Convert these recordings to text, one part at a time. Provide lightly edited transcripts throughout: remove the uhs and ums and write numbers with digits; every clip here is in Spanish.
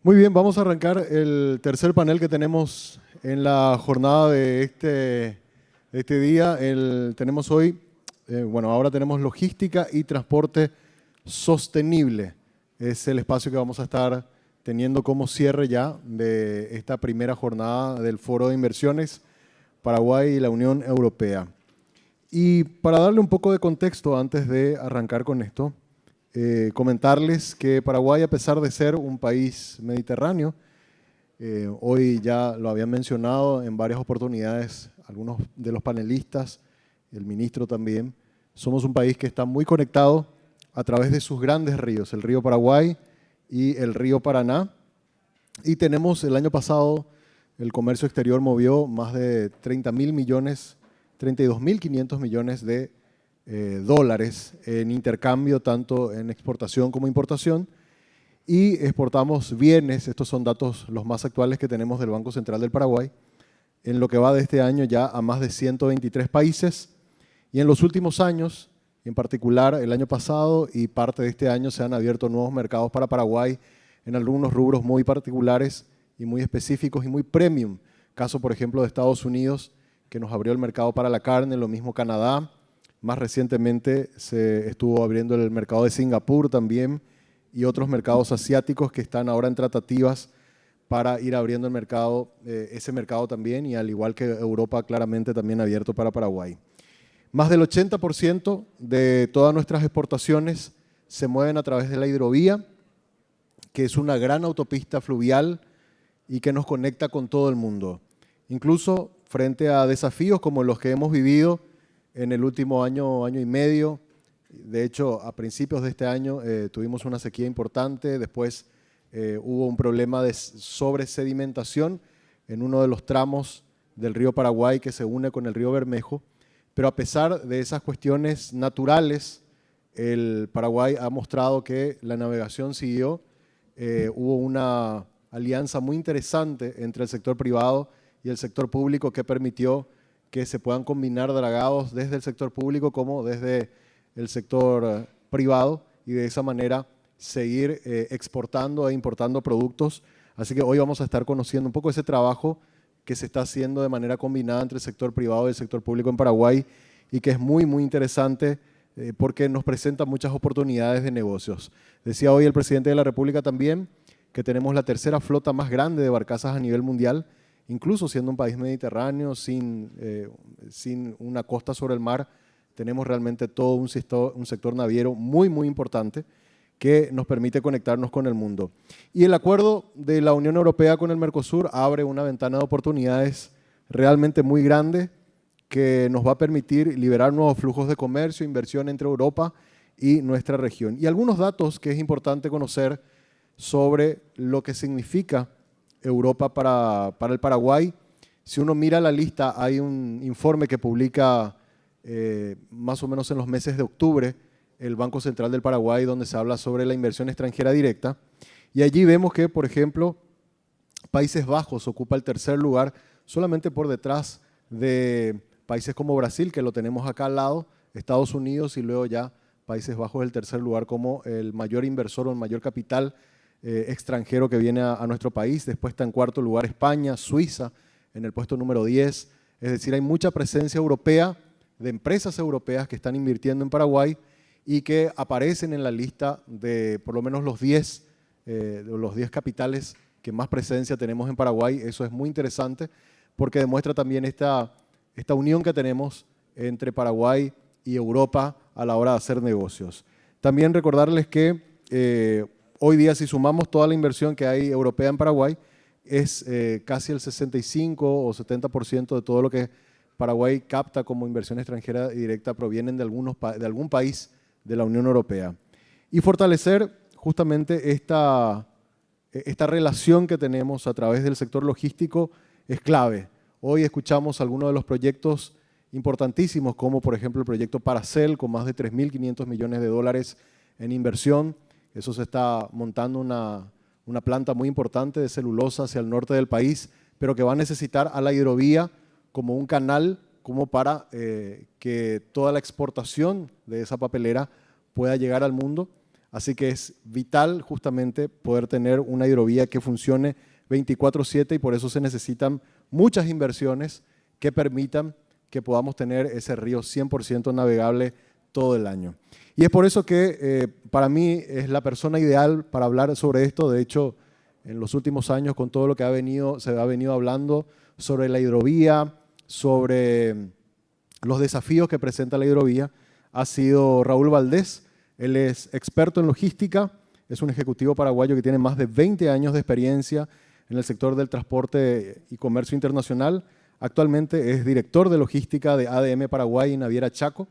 Muy bien, vamos a arrancar el tercer panel que tenemos en la jornada de este día. Tenemos hoy, ahora tenemos logística y transporte sostenible. Es el espacio que vamos a estar teniendo como cierre ya de esta primera jornada del Foro de Inversiones Paraguay y la Unión Europea. Y para darle un poco de contexto antes de arrancar con esto, comentarles que Paraguay, a pesar de ser un país mediterráneo, hoy ya lo habían mencionado en varias oportunidades algunos de los panelistas, el ministro también, somos un país que está muy conectado a través de sus grandes ríos, el río Paraguay y el río Paraná. Y tenemos el año pasado, el comercio exterior movió más de 30.000 millones, 32.500 millones de dólares en intercambio, tanto en exportación como importación, y exportamos bienes, estos son datos los más actuales que tenemos del Banco Central del Paraguay, en lo que va de este año ya a más de 123 países, y en los últimos años, en particular el año pasado y parte de este año, se han abierto nuevos mercados para Paraguay en algunos rubros muy particulares y muy específicos y muy premium. Caso, por ejemplo, de Estados Unidos, que nos abrió el mercado para la carne, lo mismo Canadá. Más recientemente se estuvo abriendo el mercado de Singapur también y otros mercados asiáticos que están ahora en tratativas para ir abriendo el mercado, ese mercado también, y al igual que Europa, claramente también abierto para Paraguay. Más del 80% de todas nuestras exportaciones se mueven a través de la hidrovía, que es una gran autopista fluvial y que nos conecta con todo el mundo. Incluso frente a desafíos como los que hemos vivido en el último año y medio. De hecho, a principios de este año tuvimos una sequía importante, después hubo un problema de sobresedimentación en uno de los tramos del río Paraguay que se une con el río Bermejo, pero a pesar de esas cuestiones naturales, el Paraguay ha mostrado que la navegación siguió. Hubo una alianza muy interesante entre el sector privado y el sector público que permitió que se puedan combinar dragados desde el sector público como desde el sector privado y de esa manera seguir exportando e importando productos. Así que hoy vamos a estar conociendo un poco ese trabajo que se está haciendo de manera combinada entre el sector privado y el sector público en Paraguay y que es muy, muy interesante porque nos presenta muchas oportunidades de negocios. Decía hoy el presidente de la República también que tenemos la tercera flota más grande de barcazas a nivel mundial, incluso siendo un país mediterráneo, sin una costa sobre el mar, tenemos realmente todo un sector naviero muy, muy importante que nos permite conectarnos con el mundo. Y el acuerdo de la Unión Europea con el Mercosur abre una ventana de oportunidades realmente muy grande que nos va a permitir liberar nuevos flujos de comercio, inversión entre Europa y nuestra región. Y algunos datos que es importante conocer sobre lo que significa Europa para el Paraguay. Si uno mira la lista, hay un informe que publica más o menos en los meses de octubre el Banco Central del Paraguay, donde se habla sobre la inversión extranjera directa. Y allí vemos que, por ejemplo, Países Bajos ocupa el tercer lugar, solamente por detrás de países como Brasil, que lo tenemos acá al lado, Estados Unidos, y luego ya Países Bajos el tercer lugar como el mayor inversor o el mayor capital extranjero que viene a nuestro país. Después está en cuarto lugar España, Suiza en el puesto número 10. Es decir, hay mucha presencia europea de empresas europeas que están invirtiendo en Paraguay y que aparecen en la lista de por lo menos los 10 capitales que más presencia tenemos en Paraguay. Eso es muy interesante porque demuestra también esta unión que tenemos entre Paraguay y Europa a la hora de hacer negocios. También recordarles que hoy día, si sumamos toda la inversión que hay europea en Paraguay, es casi el 65 o 70% de todo lo que Paraguay capta como inversión extranjera directa provienen de algún país de la Unión Europea. Y fortalecer justamente esta relación que tenemos a través del sector logístico es clave. Hoy escuchamos algunos de los proyectos importantísimos, como por ejemplo el proyecto Paracel, con más de 3.500 millones de dólares en inversión. Eso se está montando una planta muy importante de celulosa hacia el norte del país, pero que va a necesitar a la hidrovía como un canal como para que toda la exportación de esa papelera pueda llegar al mundo. Así que es vital justamente poder tener una hidrovía que funcione 24/7 y por eso se necesitan muchas inversiones que permitan que podamos tener ese río 100% navegable todo el año. Y es por eso que para mí es la persona ideal para hablar sobre esto. De hecho, en los últimos años, con todo lo que se ha venido hablando sobre la hidrovía, sobre los desafíos que presenta la hidrovía, ha sido Raúl Valdés. Él es experto en logística, es un ejecutivo paraguayo que tiene más de 20 años de experiencia en el sector del transporte y comercio internacional. Actualmente es director de logística de ADM Paraguay y Naviera Chaco,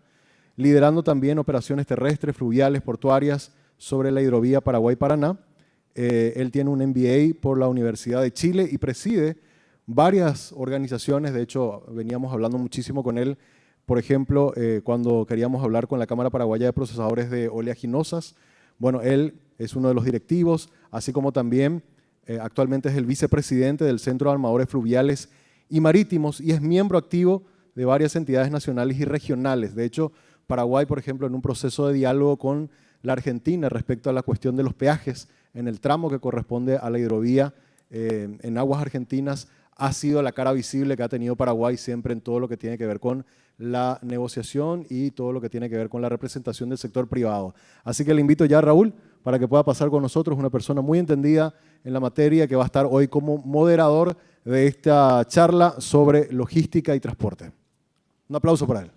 liderando también operaciones terrestres, fluviales, portuarias sobre la hidrovía Paraguay-Paraná. Él tiene un MBA por la Universidad de Chile y preside varias organizaciones. De hecho, veníamos hablando muchísimo con él, por ejemplo, cuando queríamos hablar con la Cámara Paraguaya de Procesadores de Oleaginosas. Bueno, él es uno de los directivos, así como también actualmente es el vicepresidente del Centro de Armadores Fluviales y Marítimos y es miembro activo de varias entidades nacionales y regionales. De hecho, Paraguay, por ejemplo, en un proceso de diálogo con la Argentina respecto a la cuestión de los peajes en el tramo que corresponde a la hidrovía en aguas argentinas, ha sido la cara visible que ha tenido Paraguay siempre en todo lo que tiene que ver con la negociación y todo lo que tiene que ver con la representación del sector privado. Así que le invito ya a Raúl para que pueda pasar con nosotros, una persona muy entendida en la materia que va a estar hoy como moderador de esta charla sobre logística y transporte. Un aplauso para él.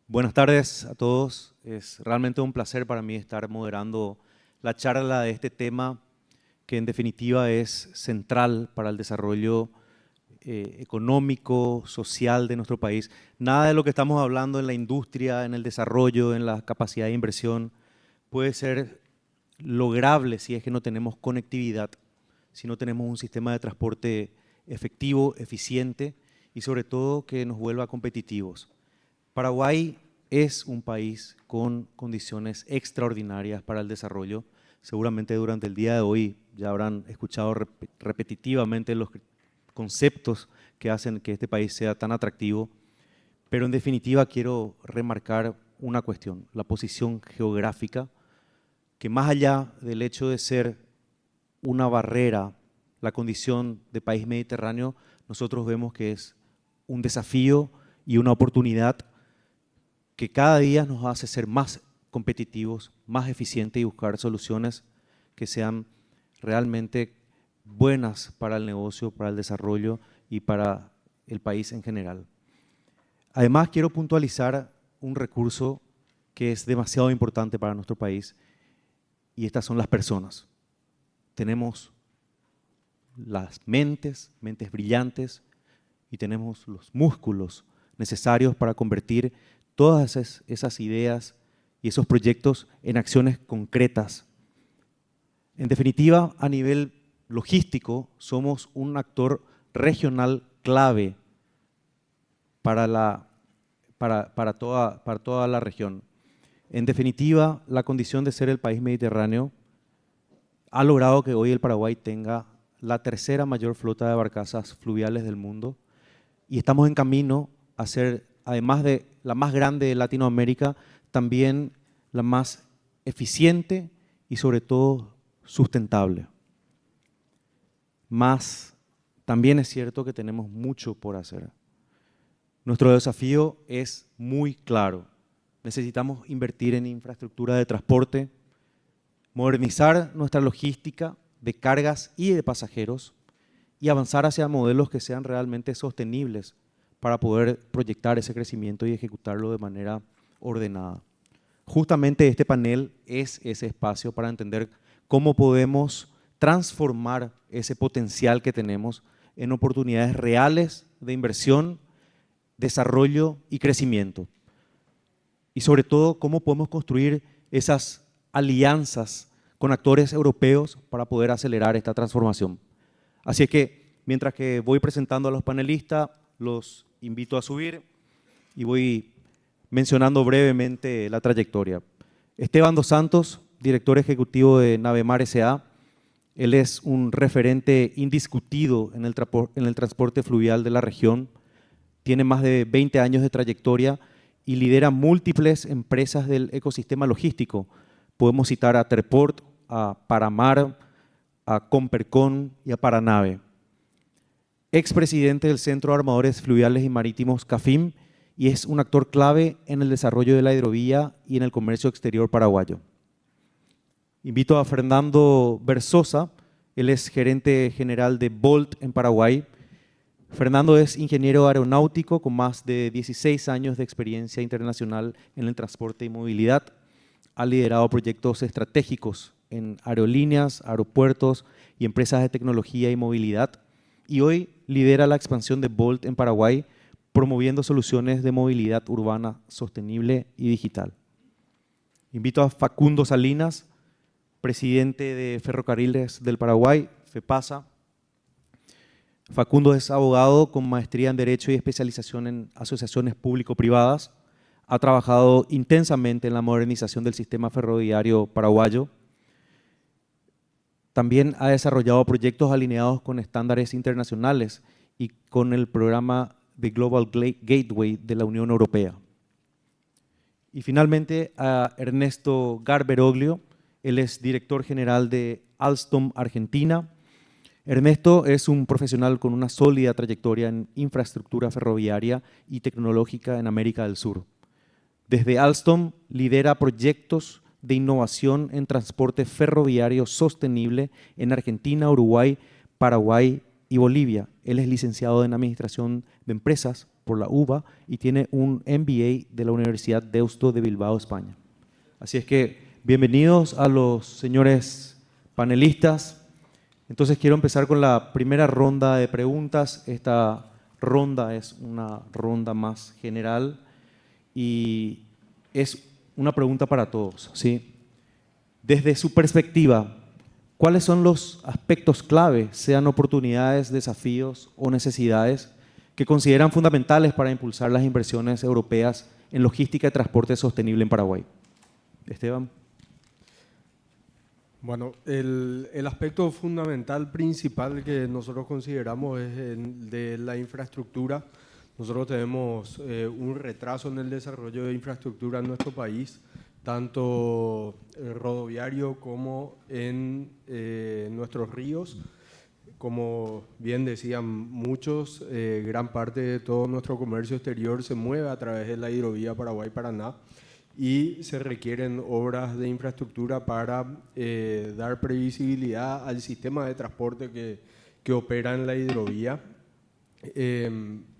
Buenas tardes a todos. Es realmente un placer para mí estar moderando la charla de este tema que en definitiva es central para el desarrollo económico, social de nuestro país. Nada de lo que estamos hablando en la industria, en el desarrollo, en la capacidad de inversión puede ser lograble si es que no tenemos conectividad, si no tenemos un sistema de transporte efectivo, eficiente y sobre todo que nos vuelva competitivos. Paraguay es un país con condiciones extraordinarias para el desarrollo. Seguramente durante el día de hoy ya habrán escuchado repetitivamente los conceptos que hacen que este país sea tan atractivo, pero en definitiva quiero remarcar una cuestión, la posición geográfica, que más allá del hecho de ser una barrera, la condición de país mediterráneo, nosotros vemos que es un desafío y una oportunidad que cada día nos hace ser más competitivos, más eficientes y buscar soluciones que sean realmente buenas para el negocio, para el desarrollo y para el país en general. Además, quiero puntualizar un recurso que es demasiado importante para nuestro país y estas son las personas. Tenemos las mentes brillantes y tenemos los músculos necesarios para convertir todas esas ideas y esos proyectos en acciones concretas. En definitiva, a nivel logístico, somos un actor regional clave para toda la región. En definitiva, la condición de ser el país mediterráneo ha logrado que hoy el Paraguay tenga la tercera mayor flota de barcazas fluviales del mundo y estamos en camino a ser, además de la más grande de Latinoamérica, también la más eficiente y sobre todo sustentable. Más, también es cierto que tenemos mucho por hacer. Nuestro desafío es muy claro. Necesitamos invertir en infraestructura de transporte, modernizar nuestra logística de cargas y de pasajeros y avanzar hacia modelos que sean realmente sostenibles para poder proyectar ese crecimiento y ejecutarlo de manera ordenada. Justamente este panel es ese espacio para entender cómo podemos transformar ese potencial que tenemos en oportunidades reales de inversión, desarrollo y crecimiento. Y sobre todo, cómo podemos construir esas alianzas con actores europeos para poder acelerar esta transformación. Así es que, mientras que voy presentando a los panelistas, los invito a subir y voy mencionando brevemente la trayectoria. Esteban Dos Santos, director ejecutivo de Navemar S.A., él es un referente indiscutido en el transporte fluvial de la región. tiene más de 20 años de trayectoria y lidera múltiples empresas del ecosistema logístico. Podemos citar a Terport, a Paramar, a Compercon y a Paranave. Expresidente del Centro de Armadores Fluviales y Marítimos CAFIM y es un actor clave en el desarrollo de la hidrovía y en el comercio exterior paraguayo. Invito a Fernando Versosa, él es gerente general de Bolt en Paraguay. Fernando es ingeniero aeronáutico con más de 16 años de experiencia internacional en el transporte y movilidad. Ha liderado proyectos estratégicos en aerolíneas, aeropuertos y empresas de tecnología y movilidad. Y hoy lidera la expansión de Bolt en Paraguay, promoviendo soluciones de movilidad urbana sostenible y digital. Invito a Facundo Salinas, presidente de Ferrocarriles del Paraguay, FEPASA. Facundo es abogado con maestría en Derecho y especialización en asociaciones público-privadas. Ha trabajado intensamente en la modernización del sistema ferroviario paraguayo. También ha desarrollado proyectos alineados con estándares internacionales y con el programa de Global Gateway de la Unión Europea. Y finalmente a Ernesto Garberoglio, él es director general de Alstom Argentina. Ernesto es un profesional con una sólida trayectoria en infraestructura ferroviaria y tecnológica en América del Sur. Desde Alstom lidera proyectos de innovación en transporte ferroviario sostenible en Argentina, Uruguay, Paraguay y Bolivia. Él es licenciado en Administración de Empresas por la UBA y tiene un MBA de la Universidad Deusto de Bilbao, España. Así es que bienvenidos a los señores panelistas. Entonces quiero empezar con la primera ronda de preguntas. Esta ronda es una ronda más general y es una pregunta para todos, ¿sí? Desde su perspectiva, ¿cuáles son los aspectos clave, sean oportunidades, desafíos o necesidades, que consideran fundamentales para impulsar las inversiones europeas en logística y transporte sostenible en Paraguay? Esteban. Bueno, el aspecto fundamental principal que nosotros consideramos es el de la infraestructura. Nosotros tenemos un retraso en el desarrollo de infraestructura en nuestro país, tanto rodoviario como en nuestros ríos. Como bien decían muchos, gran parte de todo nuestro comercio exterior se mueve a través de la hidrovía Paraguay-Paraná y se requieren obras de infraestructura para dar previsibilidad al sistema de transporte que opera en la hidrovía.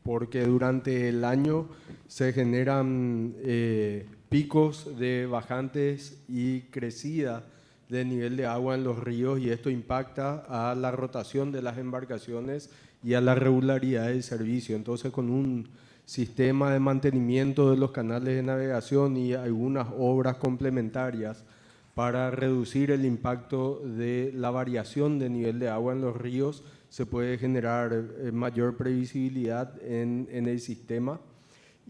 Porque durante el año se generan picos de bajantes y crecida de nivel de agua en los ríos y esto impacta a la rotación de las embarcaciones y a la regularidad del servicio. Entonces, con un sistema de mantenimiento de los canales de navegación y algunas obras complementarias para reducir el impacto de la variación de nivel de agua en los ríos, se puede generar mayor previsibilidad en el sistema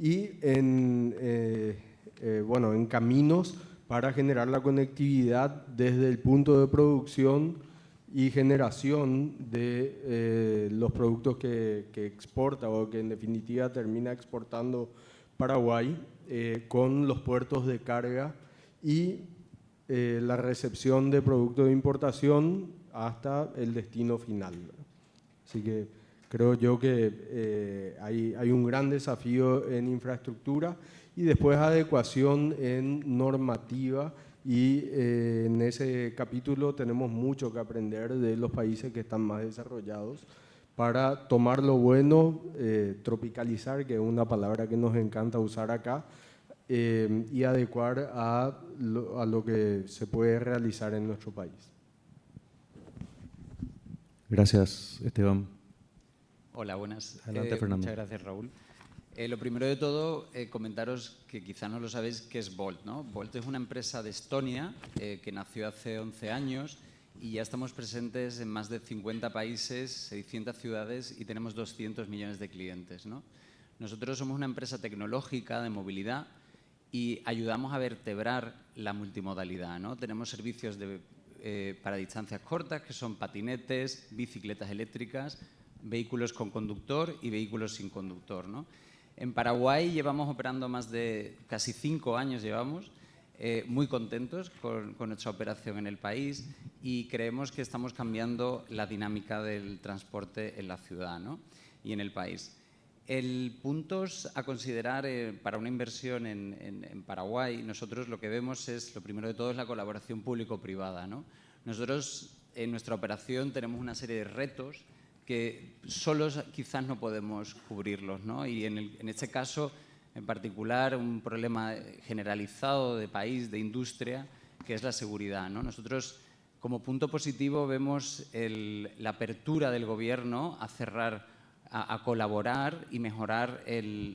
y en caminos para generar la conectividad desde el punto de producción y generación de los productos que exporta o que en definitiva termina exportando Paraguay con los puertos de carga y la recepción de productos de importación hasta el destino final. Así que creo yo que hay un gran desafío en infraestructura y después adecuación en normativa y en ese capítulo tenemos mucho que aprender de los países que están más desarrollados para tomar lo bueno, tropicalizar, que es una palabra que nos encanta usar acá, y adecuar a lo que se puede realizar en nuestro país. Gracias, Esteban. Hola, buenas. Adelante, Fernando. Muchas gracias, Raúl. Lo primero de todo, comentaros que quizá no lo sabéis, que es Bolt, ¿no? Bolt es una empresa de Estonia que nació hace 11 años y ya estamos presentes en más de 50 países, 600 ciudades y tenemos 200 millones de clientes, ¿no? Nosotros somos una empresa tecnológica de movilidad y ayudamos a vertebrar la multimodalidad, ¿no? Tenemos servicios para distancias cortas, que son patinetes, bicicletas eléctricas, vehículos con conductor y vehículos sin conductor, ¿no? En Paraguay llevamos operando más de casi 5 años, muy contentos con nuestra operación en el país y creemos que estamos cambiando la dinámica del transporte en la ciudad, ¿no? Y en el país. El puntos a considerar para una inversión en Paraguay, nosotros lo que vemos es, lo primero de todo, es la colaboración público-privada, ¿no? Nosotros en nuestra operación tenemos una serie de retos que solos quizás no podemos cubrirlos, ¿no? Y en este caso, en particular, un problema generalizado de país, de industria, que es la seguridad, ¿no? Nosotros, como punto positivo, vemos la apertura del gobierno a colaborar y mejorar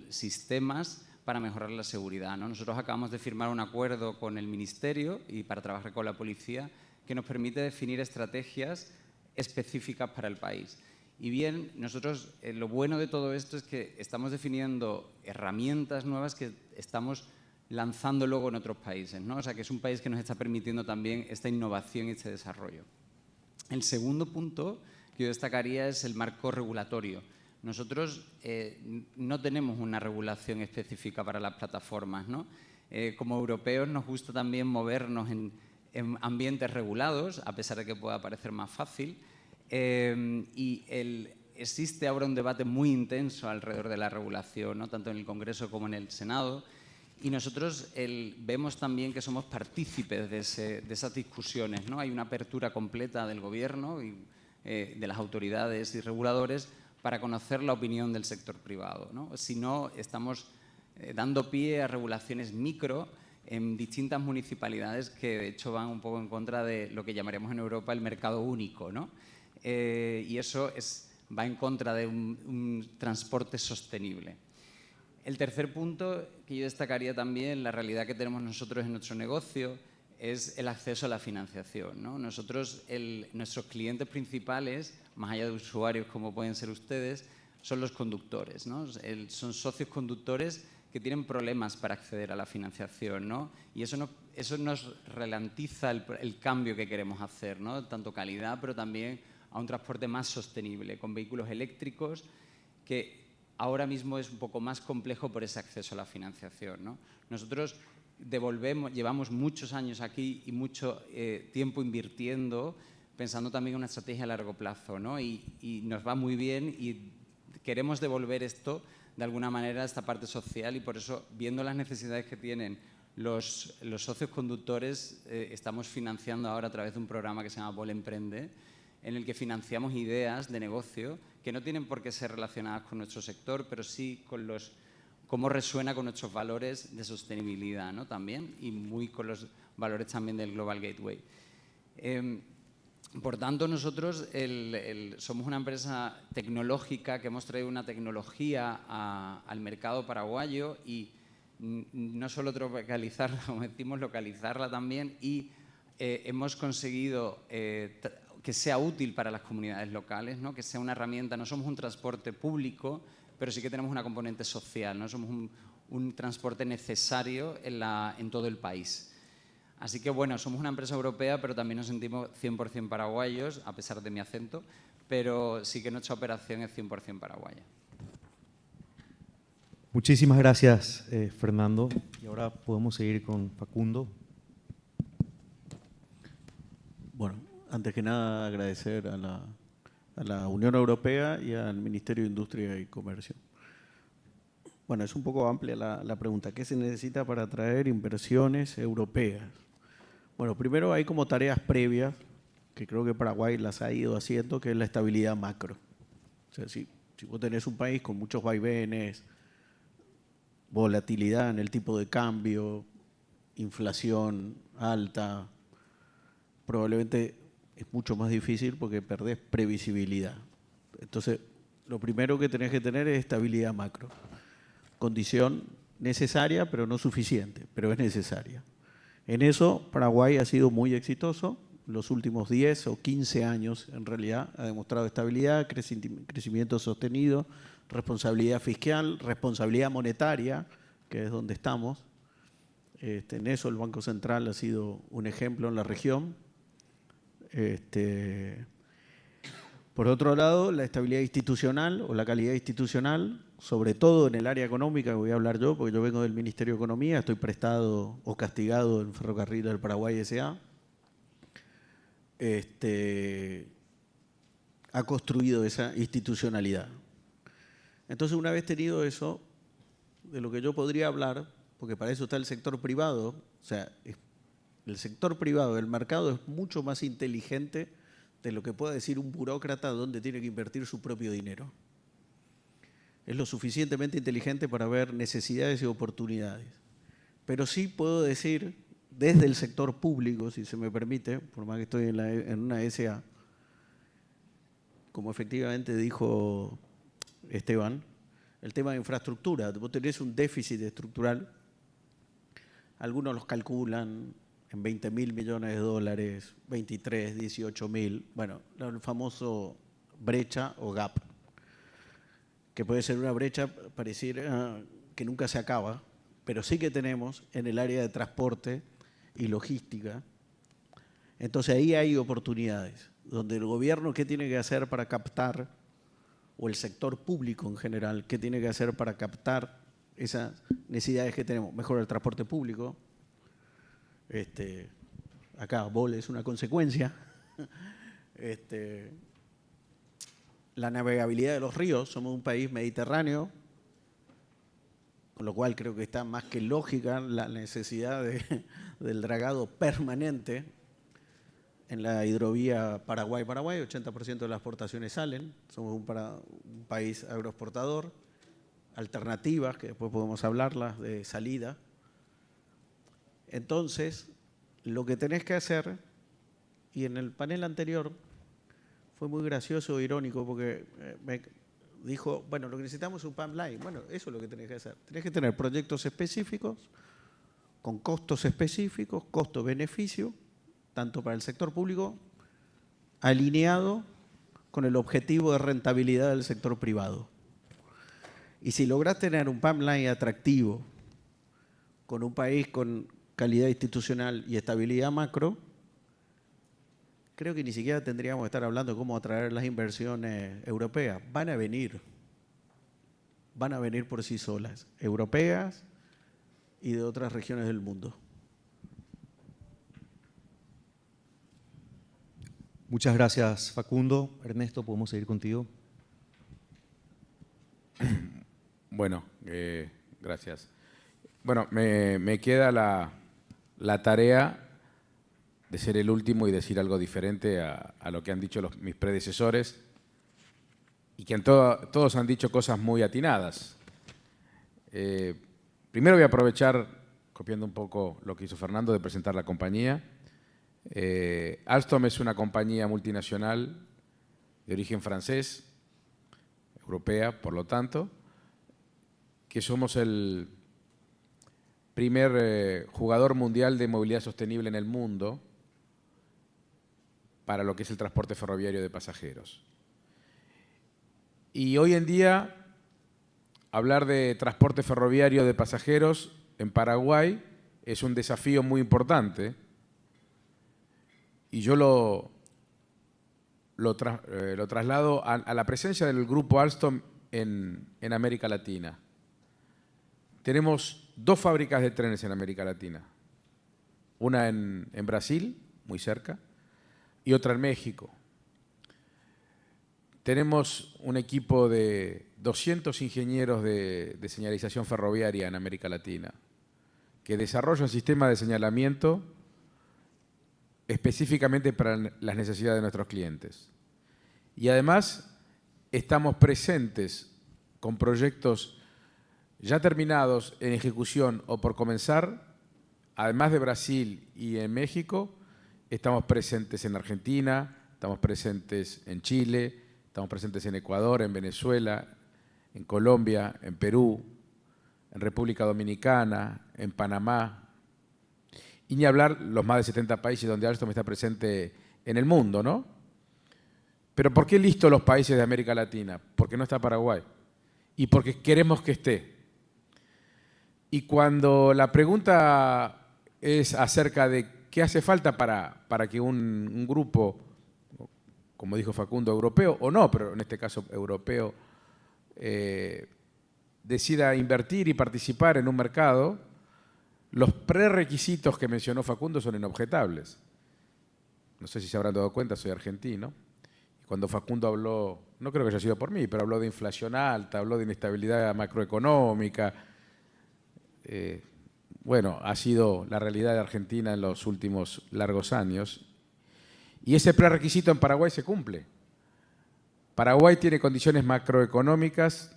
sistemas para mejorar la seguridad, ¿no? Nosotros acabamos de firmar un acuerdo con el Ministerio y para trabajar con la policía que nos permite definir estrategias específicas para el país. Y bien, nosotros, lo bueno de todo esto es que estamos definiendo herramientas nuevas que estamos lanzando luego en otros países, ¿no? O sea, que es un país que nos está permitiendo también esta innovación y este desarrollo. El segundo punto que yo destacaría es el marco regulatorio. Nosotros no tenemos una regulación específica para las plataformas, ¿no? Como europeos nos gusta también movernos en ambientes regulados, a pesar de que pueda parecer más fácil. Existe ahora un debate muy intenso alrededor de la regulación, ¿no? Tanto en el Congreso como en el Senado. Y nosotros vemos también que somos partícipes de esas discusiones, ¿no? Hay una apertura completa del Gobierno y de las autoridades y reguladores para conocer la opinión del sector privado, ¿no? Si no, estamos dando pie a regulaciones micro en distintas municipalidades que de hecho van un poco en contra de lo que llamaríamos en Europa el mercado único, ¿no? Y eso va en contra de un transporte sostenible. El tercer punto que yo destacaría también, la realidad que tenemos nosotros en nuestro negocio, es el acceso a la financiación, ¿no? Nosotros, nuestros clientes principales, más allá de usuarios como pueden ser ustedes, son los conductores, ¿no? Son socios conductores que tienen problemas para acceder a la financiación, ¿no? Y eso nos ralentiza el cambio que queremos hacer, ¿no? Tanto calidad, pero también a un transporte más sostenible, con vehículos eléctricos, que ahora mismo es un poco más complejo por ese acceso a la financiación, ¿no? Nosotros llevamos muchos años aquí y mucho tiempo invirtiendo, pensando también en una estrategia a largo plazo, ¿no? Y nos va muy bien y queremos devolver esto de alguna manera a esta parte social y por eso, viendo las necesidades que tienen los socios conductores, estamos financiando ahora a través de un programa que se llama Vol Emprende, en el que financiamos ideas de negocio que no tienen por qué ser relacionadas con nuestro sector, pero sí con cómo resuena con nuestros valores de sostenibilidad, ¿no? También, y muy con los valores también del Global Gateway. Por tanto, nosotros somos una empresa tecnológica que hemos traído una tecnología al mercado paraguayo y no solo tropicalizarla, como decimos, localizarla también y hemos conseguido que sea útil para las comunidades locales, ¿no? Que sea una herramienta. No somos un transporte público, pero sí que tenemos una componente social, ¿no? Somos un transporte necesario en todo el país. Así que, bueno, somos una empresa europea, pero también nos sentimos 100% paraguayos, a pesar de mi acento, pero sí que nuestra operación es 100% paraguaya. Muchísimas gracias, Fernando. Y ahora podemos seguir con Facundo. Bueno, antes que nada agradecer a la Unión Europea y al Ministerio de Industria y Comercio. Bueno, es un poco amplia la pregunta. ¿Qué se necesita para atraer inversiones europeas? Bueno, primero hay como tareas previas, que creo que Paraguay las ha ido haciendo, que es la estabilidad macro. O sea, si vos tenés un país con muchos vaivenes, volatilidad en el tipo de cambio, inflación alta, probablemente es mucho más difícil porque perdés previsibilidad. Entonces, lo primero que tenés que tener es estabilidad macro. Condición necesaria, pero no suficiente, pero es necesaria. En eso, Paraguay ha sido muy exitoso. Los últimos 10 o 15 años, en realidad, ha demostrado estabilidad, crecimiento sostenido, responsabilidad fiscal, responsabilidad monetaria, que es donde estamos. En eso el Banco Central ha sido un ejemplo en la región. Por otro lado, la estabilidad institucional o la calidad institucional, sobre todo en el área económica, que voy a hablar yo, porque yo vengo del Ministerio de Economía, estoy prestado o castigado en Ferrocarril del Paraguay S.A., ha construido esa institucionalidad. Entonces, una vez tenido eso, de lo que yo podría hablar, porque para eso está el sector privado, o sea, el sector privado, el mercado es mucho más inteligente de lo que pueda decir un burócrata dónde tiene que invertir su propio dinero. Es lo suficientemente inteligente para ver necesidades y oportunidades. Pero sí puedo decir, desde el sector público, si se me permite, por más que estoy en una SA, como efectivamente dijo Esteban, el tema de infraestructura. Vos tenés un déficit estructural, algunos los calculan en 20.000 millones de dólares, 23, 18.000, bueno, el famoso brecha o gap, que puede ser una brecha pareciera que nunca se acaba, pero sí que tenemos en el área de transporte y logística. Entonces ahí hay oportunidades, donde el gobierno, ¿qué tiene que hacer para captar? O el sector público en general, ¿qué tiene que hacer para captar esas necesidades que tenemos? Mejorar el transporte público. Acá Bol es una consecuencia. La navegabilidad de los ríos, somos un país mediterráneo, con lo cual creo que está más que lógica la necesidad del dragado permanente. En la hidrovía Paraguay-Paraguay, 80% de las exportaciones salen. Somos un país agroexportador. Alternativas, que después podemos hablarlas, de salida. Entonces, lo que tenés que hacer, y en el panel anterior fue muy gracioso e irónico, porque me dijo, bueno, lo que necesitamos es un pipeline. Bueno, eso es lo que tenés que hacer. Tenés que tener proyectos específicos, con costos específicos, costo-beneficio, tanto para el sector público, alineado con el objetivo de rentabilidad del sector privado. Y si lográs tener un pipeline atractivo, con un país con calidad institucional y estabilidad macro, creo que ni siquiera tendríamos que estar hablando de cómo atraer las inversiones europeas. Van a venir por sí solas, europeas y de otras regiones del mundo. Muchas gracias, Facundo. Ernesto, ¿podemos seguir contigo? Bueno, gracias. Bueno, me queda la tarea de ser el último y decir algo diferente a lo que han dicho mis predecesores y que todos han dicho cosas muy atinadas. Primero voy a aprovechar, copiando un poco lo que hizo Fernando, de presentar la compañía. Alstom es una compañía multinacional de origen francés, europea, por lo tanto, que somos el primer jugador mundial de movilidad sostenible en el mundo para lo que es el transporte ferroviario de pasajeros. Y hoy en día, hablar de transporte ferroviario de pasajeros en Paraguay es un desafío muy importante. Y yo lo traslado a la presencia del grupo Alstom en América Latina. Tenemos 2 fábricas de trenes en América Latina. Una en Brasil, muy cerca, y otra en México. Tenemos un equipo de 200 ingenieros de señalización ferroviaria en América Latina que desarrollan sistemas de señalamiento específicamente para las necesidades de nuestros clientes. Y además estamos presentes con proyectos ya terminados, en ejecución o por comenzar. Además de Brasil y en México, estamos presentes en Argentina, estamos presentes en Chile, estamos presentes en Ecuador, en Venezuela, en Colombia, en Perú, en República Dominicana, en Panamá. Y ni hablar los más de 70 países donde Alstom está presente en el mundo, ¿no? Pero ¿por qué listo los países de América Latina? Porque no está Paraguay. Y porque queremos que esté. Y cuando la pregunta es acerca de qué hace falta para que un grupo como dijo Facundo, europeo o no, pero en este caso europeo, decida invertir y participar en un mercado, los prerequisitos que mencionó Facundo son inobjetables. No sé si se habrán dado cuenta, soy argentino. Y cuando Facundo habló, no creo que haya sido por mí, pero habló de inflación alta, habló de inestabilidad macroeconómica. Bueno, ha sido la realidad de Argentina en los últimos largos años. Y ese prerequisito en Paraguay se cumple. Paraguay tiene condiciones macroeconómicas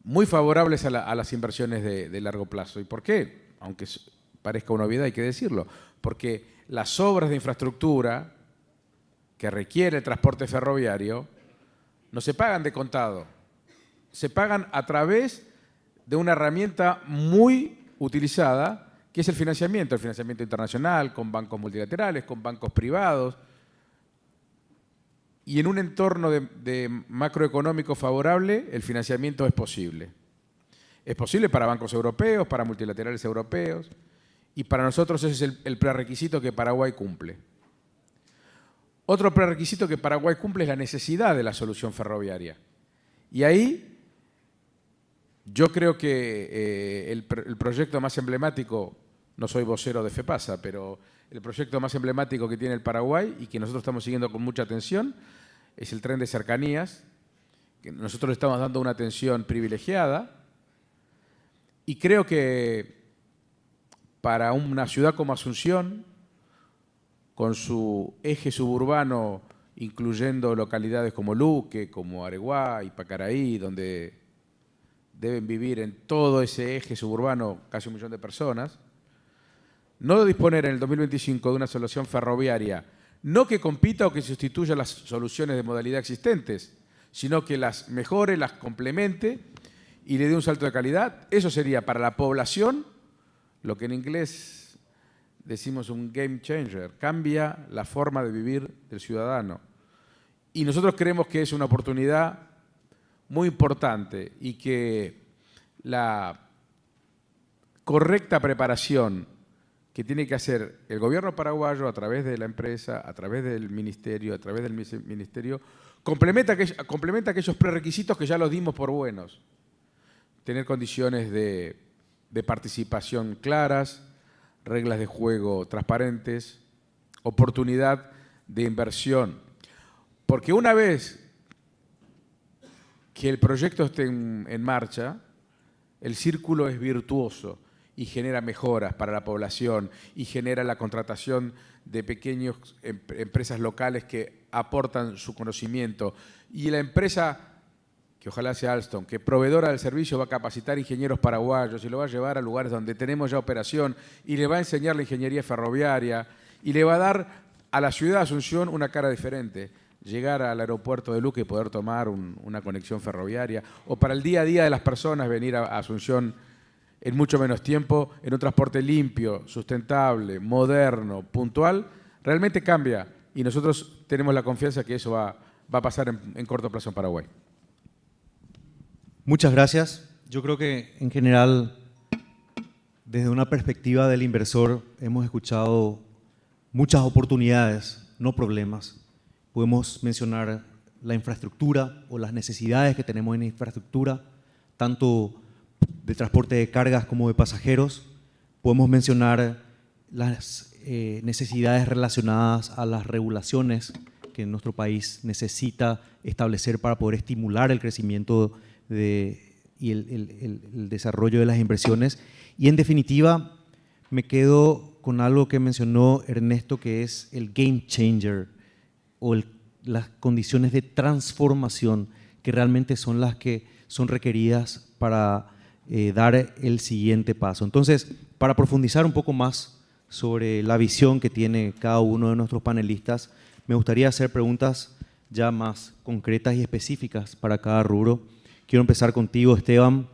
muy favorables a las inversiones de largo plazo. ¿Y por qué? Aunque parezca una obviedad, hay que decirlo. Porque las obras de infraestructura que requiere el transporte ferroviario no se pagan de contado. Se pagan a través de una herramienta muy utilizada, que es el financiamiento internacional, con bancos multilaterales, con bancos privados. Y en un entorno de macroeconómico favorable, el financiamiento es posible. Es posible para bancos europeos, para multilaterales europeos, y para nosotros ese es el prerequisito que Paraguay cumple. Otro prerequisito que Paraguay cumple es la necesidad de la solución ferroviaria. Y ahí yo creo que el proyecto más emblemático, no soy vocero de FEPASA, pero el proyecto más emblemático que tiene el Paraguay y que nosotros estamos siguiendo con mucha atención es el tren de cercanías, que nosotros le estamos dando una atención privilegiada, y creo que para una ciudad como Asunción, con su eje suburbano, incluyendo localidades como Luque, como Areguá y Pacaraí, donde deben vivir en todo ese eje suburbano casi 1 millón de personas, no disponer en el 2025 de una solución ferroviaria, no que compita o que sustituya las soluciones de modalidad existentes, sino que las mejore, las complemente y le dé un salto de calidad, eso sería para la población lo que en inglés decimos un game changer, cambia la forma de vivir del ciudadano. Y nosotros creemos que es una oportunidad muy importante y que la correcta preparación que tiene que hacer el gobierno paraguayo a través de la empresa, a través del ministerio, complementa aquellos prerequisitos que ya los dimos por buenos. Tener condiciones de participación claras, reglas de juego transparentes, oportunidad de inversión. Porque una vez que el proyecto esté en marcha, el círculo es virtuoso y genera mejoras para la población y genera la contratación de pequeñas empresas locales que aportan su conocimiento. Y la empresa, que ojalá sea Alstom, que proveedora del servicio, va a capacitar ingenieros paraguayos y lo va a llevar a lugares donde tenemos ya operación y le va a enseñar la ingeniería ferroviaria y le va a dar a la ciudad de Asunción una cara diferente. Llegar al aeropuerto de Luque y poder tomar una conexión ferroviaria, o para el día a día de las personas venir a Asunción en mucho menos tiempo, en un transporte limpio, sustentable, moderno, puntual, realmente cambia y nosotros tenemos la confianza que eso va a pasar en corto plazo en Paraguay. Muchas gracias. Yo creo que en general, desde una perspectiva del inversor, hemos escuchado muchas oportunidades, no problemas. Podemos mencionar la infraestructura o las necesidades que tenemos en infraestructura, tanto de transporte de cargas como de pasajeros. Podemos mencionar las necesidades relacionadas a las regulaciones que nuestro país necesita establecer para poder estimular el crecimiento y el desarrollo de las inversiones. Y en definitiva, me quedo con algo que mencionó Ernesto, que es el game changer o las condiciones de transformación que realmente son las que son requeridas para dar el siguiente paso. Entonces, para profundizar un poco más sobre la visión que tiene cada uno de nuestros panelistas, me gustaría hacer preguntas ya más concretas y específicas para cada rubro. Quiero empezar contigo, Esteban.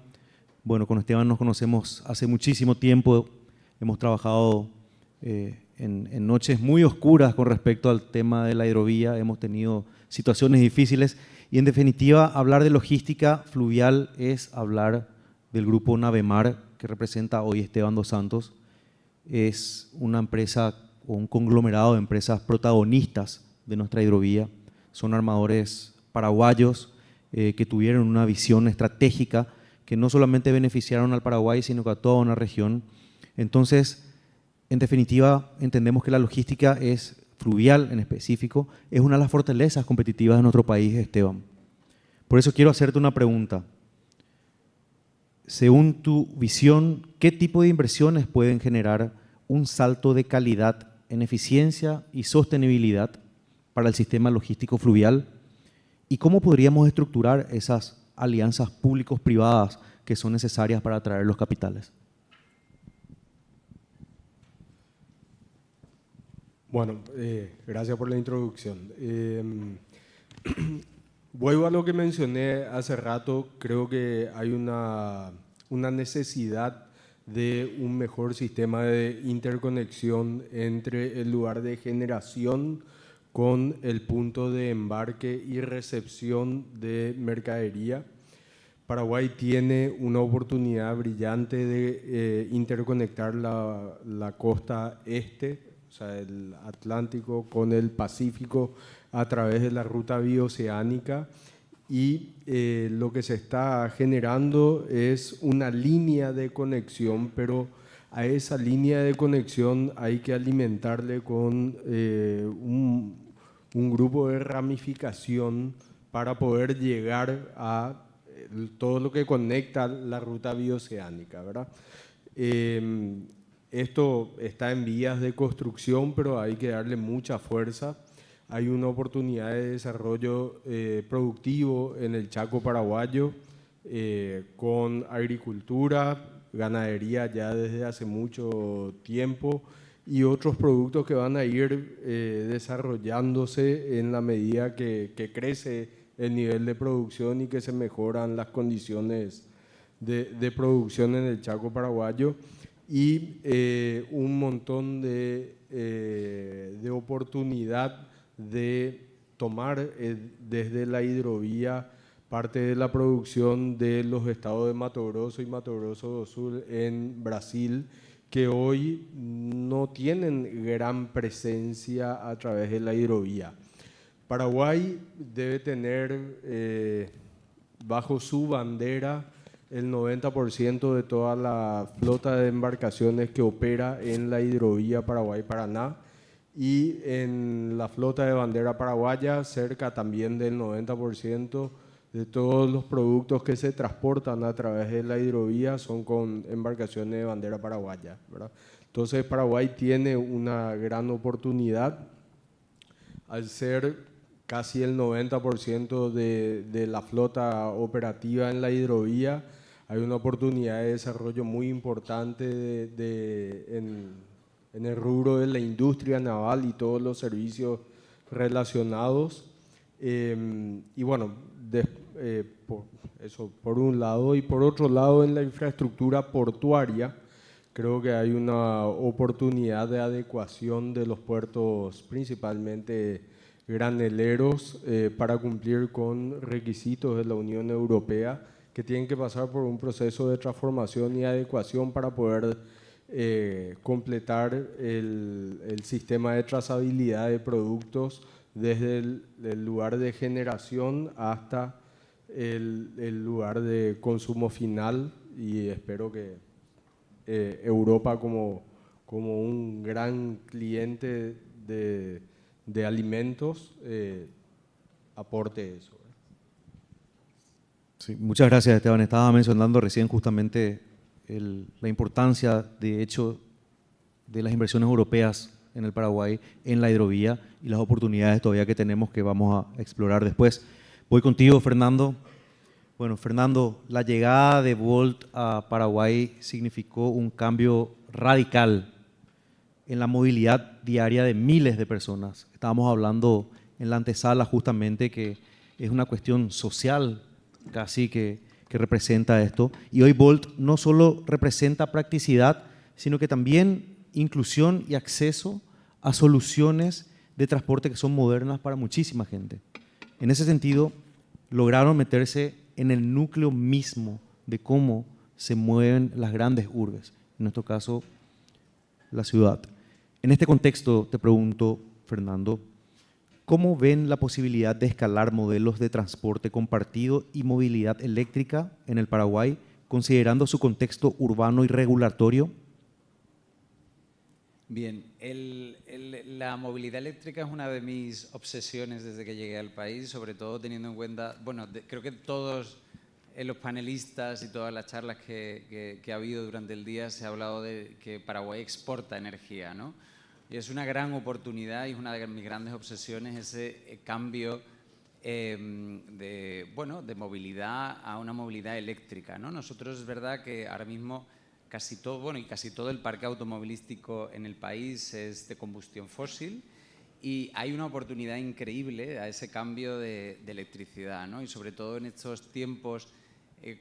Bueno, con Esteban nos conocemos hace muchísimo tiempo. Hemos trabajado en noches muy oscuras con respecto al tema de la hidrovía. Hemos tenido situaciones difíciles y, en definitiva, hablar de logística fluvial es hablar del grupo Navemar, que representa hoy Esteban Dos Santos. Es una empresa o un conglomerado de empresas protagonistas de nuestra hidrovía. Son armadores paraguayos que tuvieron una visión estratégica que no solamente beneficiaron al Paraguay, sino que a toda una región. Entonces, en definitiva, entendemos que la logística fluvial en específico es una de las fortalezas competitivas de nuestro país, Esteban. Por eso quiero hacerte una pregunta. Según tu visión, ¿qué tipo de inversiones pueden generar un salto de calidad en eficiencia y sostenibilidad para el sistema logístico fluvial? ¿Y cómo podríamos estructurar esas alianzas públicos-privadas que son necesarias para atraer los capitales? Bueno, gracias por la introducción. Vuelvo a lo que mencioné hace rato. Creo que hay una necesidad de un mejor sistema de interconexión entre el lugar de generación con el punto de embarque y recepción de mercadería. Paraguay tiene una oportunidad brillante de interconectar la costa este, o sea, el Atlántico con el Pacífico a través de la ruta bioceánica, y lo que se está generando es una línea de conexión, pero a esa línea de conexión hay que alimentarle con un grupo de ramificación para poder llegar a todo lo que conecta la ruta bioceánica, ¿verdad? Esto está en vías de construcción, pero hay que darle mucha fuerza. Hay una oportunidad de desarrollo productivo en el Chaco paraguayo, con agricultura, ganadería ya desde hace mucho tiempo, y otros productos que van a ir desarrollándose en la medida que crece el nivel de producción y que se mejoran las condiciones de producción en el Chaco paraguayo, y un montón de oportunidad de tomar desde la hidrovía parte de la producción de los estados de Mato Grosso y Mato Grosso do Sul en Brasil, que hoy no tienen gran presencia a través de la hidrovía. Paraguay debe tener bajo su bandera el 90% de toda la flota de embarcaciones que opera en la hidrovía Paraguay-Paraná, y en la flota de bandera paraguaya cerca también del 90% de todos los productos que se transportan a través de la hidrovía son con embarcaciones de bandera paraguaya, ¿verdad? Entonces Paraguay tiene una gran oportunidad al ser casi el 90% de la flota operativa en la hidrovía. Hay una oportunidad de desarrollo muy importante en el rubro de la industria naval y todos los servicios relacionados. Y bueno, eso por un lado. Y por otro lado, en la infraestructura portuaria, creo que hay una oportunidad de adecuación de los puertos, principalmente graneleros, para cumplir con requisitos de la Unión Europea, que tienen que pasar por un proceso de transformación y adecuación para poder completar el sistema de trazabilidad de productos desde el lugar de generación hasta el lugar de consumo final. Y espero que Europa como un gran cliente de alimentos aporte eso. Sí, muchas gracias, Esteban. Estaba mencionando recién justamente la importancia, de hecho, de las inversiones europeas en el Paraguay, en la hidrovía, y las oportunidades todavía que tenemos que vamos a explorar después. Voy contigo, Fernando. Bueno, Fernando, la llegada de Bolt a Paraguay significó un cambio radical en la movilidad diaria de miles de personas. Estábamos hablando en la antesala justamente que es una cuestión social casi que representa esto. Y hoy Bolt no solo representa practicidad, sino que también inclusión y acceso a soluciones de transporte que son modernas para muchísima gente. En ese sentido, lograron meterse en el núcleo mismo de cómo se mueven las grandes urbes, en nuestro caso, la ciudad. En este contexto, te pregunto, Fernando, ¿cómo ven la posibilidad de escalar modelos de transporte compartido y movilidad eléctrica en el Paraguay, considerando su contexto urbano y regulatorio? Bien, la movilidad eléctrica es una de mis obsesiones desde que llegué al país, sobre todo teniendo en cuenta, bueno, creo que todos los panelistas y todas las charlas que ha habido durante el día se ha hablado de que Paraguay exporta energía, ¿no? Y es una gran oportunidad y es una de mis grandes obsesiones ese cambio de movilidad a una movilidad eléctrica, ¿no? Nosotros es verdad que ahora mismo casi todo el parque automovilístico en el país es de combustión fósil y hay una oportunidad increíble a ese cambio de electricidad, ¿no? Y sobre todo en estos tiempos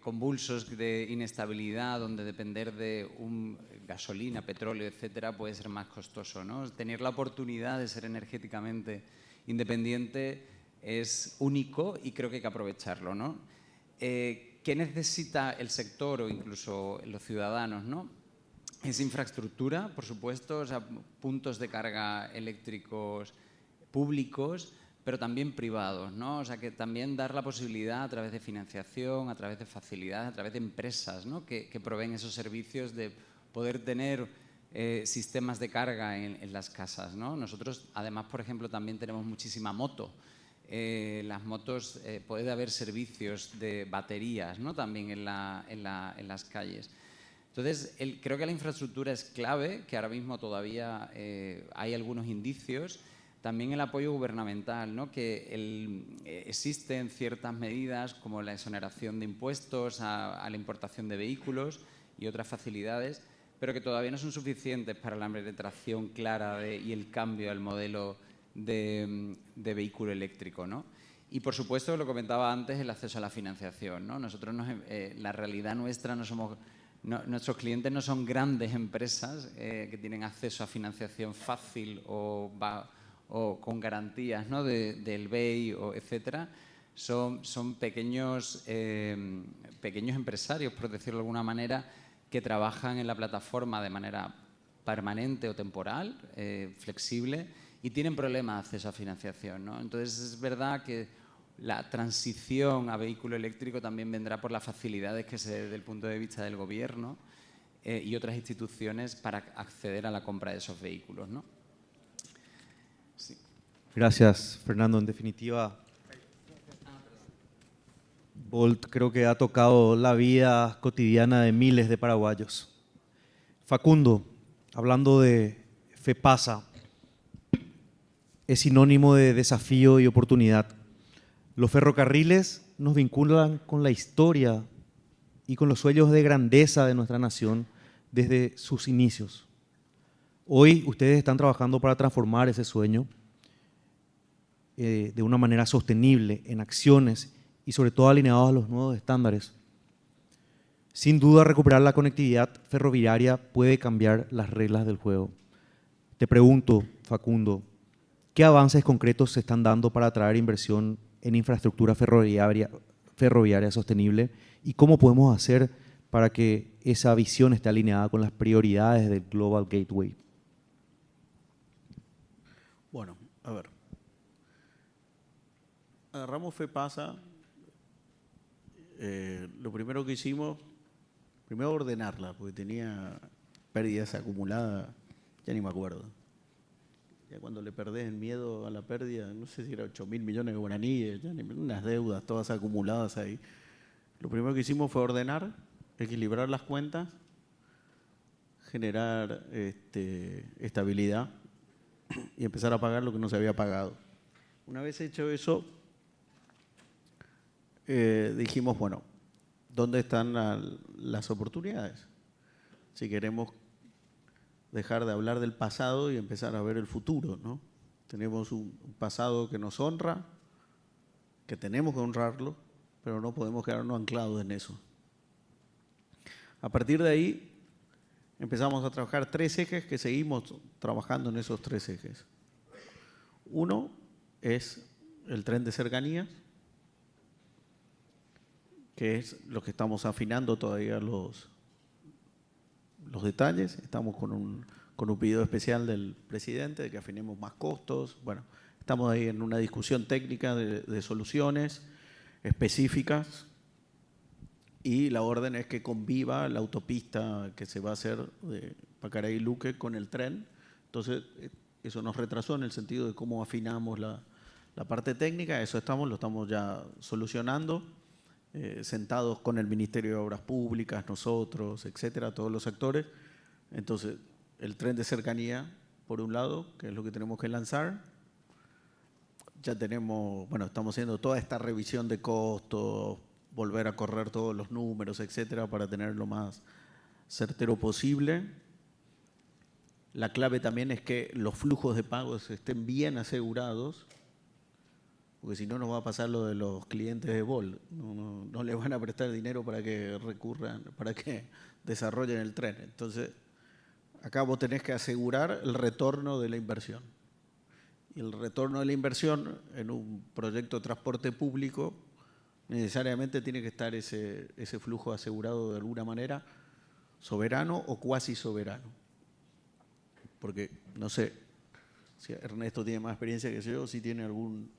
convulsos de inestabilidad, donde depender de gasolina, petróleo, etcétera, puede ser más costoso, ¿no? Tener la oportunidad de ser energéticamente independiente es único y creo que hay que aprovecharlo, ¿no? ¿Qué necesita el sector o incluso los ciudadanos, ¿no? Es infraestructura, por supuesto, o sea, puntos de carga eléctricos públicos, pero también privados, ¿no? O sea, que también dar la posibilidad a través de financiación, a través de facilidades, a través de empresas, ¿no? que proveen esos servicios de poder tener sistemas de carga en las casas, ¿no? Nosotros, además, por ejemplo, también tenemos muchísima moto. Las motos, puede haber servicios de baterías, ¿no? También en las calles. Entonces, creo que la infraestructura es clave, que ahora mismo todavía hay algunos indicios. También el apoyo gubernamental, ¿no? Que existen ciertas medidas como la exoneración de impuestos a la importación de vehículos y otras facilidades, pero que todavía no son suficientes para la penetración clara y el cambio al modelo de vehículo eléctrico, ¿no? Y, por supuesto, lo comentaba antes, el acceso a la financiación, ¿no? Nosotros, la realidad nuestra, nuestros clientes no son grandes empresas que tienen acceso a financiación fácil o con garantías, ¿no? del BEI, etcétera. Son pequeños empresarios, por decirlo de alguna manera, que trabajan en la plataforma de manera permanente o temporal, flexible, y tienen problemas de acceso a financiación, ¿no? Entonces, es verdad que la transición a vehículo eléctrico también vendrá por las facilidades que se dé desde el punto de vista del gobierno y otras instituciones para acceder a la compra de esos vehículos, ¿no? Sí. Gracias, Fernando. En definitiva, Bolt creo que ha tocado la vida cotidiana de miles de paraguayos. Facundo, hablando de FEPASA, es sinónimo de desafío y oportunidad. Los ferrocarriles nos vinculan con la historia y con los sueños de grandeza de nuestra nación desde sus inicios. Hoy ustedes están trabajando para transformar ese sueño de una manera sostenible en acciones y sobre todo alineados a los nuevos estándares. Sin duda, recuperar la conectividad ferroviaria puede cambiar las reglas del juego. Te pregunto, Facundo, ¿qué avances concretos se están dando para atraer inversión en infraestructura ferroviaria sostenible y cómo podemos hacer para que esa visión esté alineada con las prioridades del Global Gateway? Bueno, a ver. Agarramos FEPASA. Lo primero que hicimos, primero ordenarla, porque tenía pérdidas acumuladas, ya ni me acuerdo. Ya cuando le perdés el miedo a la pérdida, no sé si era 8.000 millones de guaraníes, ya unas deudas todas acumuladas ahí. Lo primero que hicimos fue ordenar, equilibrar las cuentas, generar estabilidad y empezar a pagar lo que no se había pagado. Una vez hecho eso, dijimos, bueno, ¿dónde están las oportunidades? Si queremos dejar de hablar del pasado y empezar a ver el futuro, ¿no? Tenemos un pasado que nos honra, que tenemos que honrarlo, pero no podemos quedarnos anclados en eso. A partir de ahí empezamos a trabajar 3 ejes que seguimos trabajando en esos 3 ejes. Uno es el tren de cercanías, que es lo que estamos afinando todavía los detalles. Estamos con un pedido especial del presidente de que afinemos más costos. Bueno, estamos ahí en una discusión técnica de soluciones específicas y la orden es que conviva la autopista que se va a hacer de Pacaraí-Luque con el tren. Entonces, eso nos retrasó en el sentido de cómo afinamos la parte técnica. Eso lo estamos ya solucionando, sentados con el Ministerio de Obras Públicas, nosotros, etcétera, todos los actores. Entonces, el tren de cercanía, por un lado, que es lo que tenemos que lanzar. Ya tenemos, bueno, estamos haciendo toda esta revisión de costos, volver a correr todos los números, etcétera, para tener lo más certero posible. La clave también es que los flujos de pagos estén bien asegurados, porque si no nos va a pasar lo de los clientes de Volt. No les van a prestar dinero para que recurran, para que desarrollen el tren. Entonces, acá vos tenés que asegurar el retorno de la inversión. Y el retorno de la inversión en un proyecto de transporte público necesariamente tiene que estar ese flujo asegurado de alguna manera, soberano o cuasi soberano. Porque, no sé, si Ernesto tiene más experiencia que yo, si tiene algún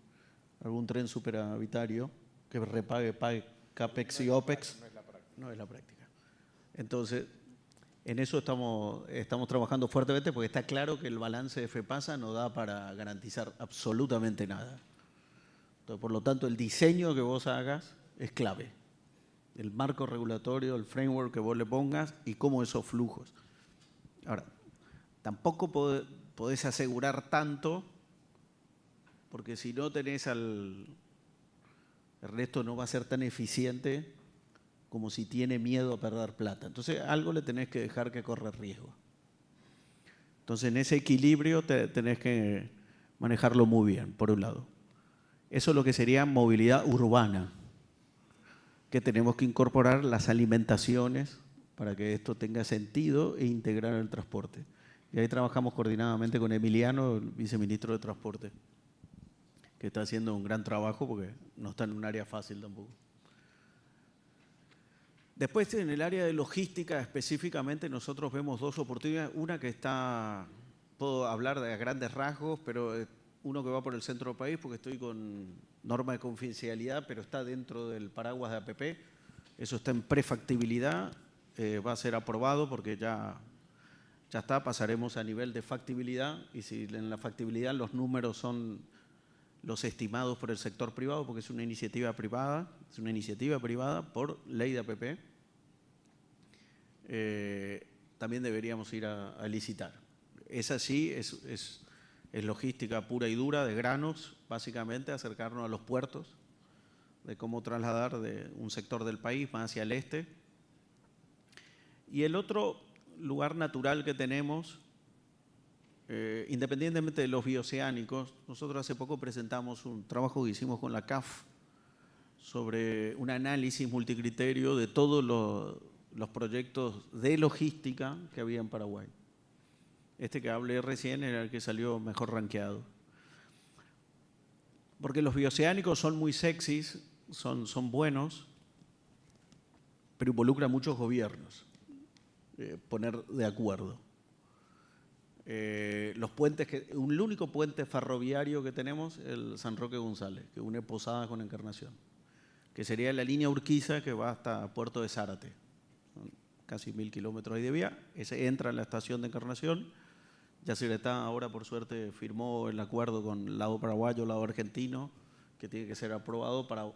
tren superavitario que pague CAPEX y OPEX. No es la práctica. Entonces, en eso estamos trabajando fuertemente porque está claro que el balance de FEPASA no da para garantizar absolutamente nada. Entonces, por lo tanto, el diseño que vos hagas es clave. El marco regulatorio, el framework que vos le pongas y cómo esos flujos. Ahora, tampoco podés asegurar tanto, porque si no tenés el resto no va a ser tan eficiente como si tiene miedo a perder plata. Entonces, algo le tenés que dejar que corra riesgo. Entonces, en ese equilibrio tenés que manejarlo muy bien, por un lado. Eso es lo que sería movilidad urbana, que tenemos que incorporar las alimentaciones para que esto tenga sentido e integrar el transporte. Y ahí trabajamos coordinadamente con Emiliano, el viceministro de Transporte, que está haciendo un gran trabajo porque no está en un área fácil tampoco. Después, en el área de logística específicamente, nosotros vemos dos oportunidades. Una que puedo hablar de grandes rasgos, pero uno que va por el centro del país, porque estoy con norma de confidencialidad, pero está dentro del paraguas de APP. Eso está en prefactibilidad, va a ser aprobado porque ya está, pasaremos a nivel de factibilidad, y si en la factibilidad los números son los estimados por el sector privado, porque es una iniciativa privada por ley de APP, también deberíamos ir a licitar. Es así, es logística pura y dura de granos, básicamente acercarnos a los puertos, de cómo trasladar de un sector del país más hacia el este. Y el otro lugar natural que tenemos, independientemente de los bioceánicos, nosotros hace poco presentamos un trabajo que hicimos con la CAF sobre un análisis multicriterio de todos los proyectos de logística que había en Paraguay. Este que hablé recién era el que salió mejor rankeado. Porque los bioceánicos son muy sexys, son buenos, pero involucran muchos gobiernos, poner de acuerdo. Los puentes, el único puente ferroviario que tenemos es el San Roque González, que une Posadas con Encarnación, que sería la línea Urquiza que va hasta Puerto de Zárate. Son casi 1000 kilómetros ahí de vía. Ese entra en la estación de Encarnación. Yacyretá ahora, por suerte, firmó el acuerdo con el lado paraguayo, el lado argentino, que tiene que ser aprobado para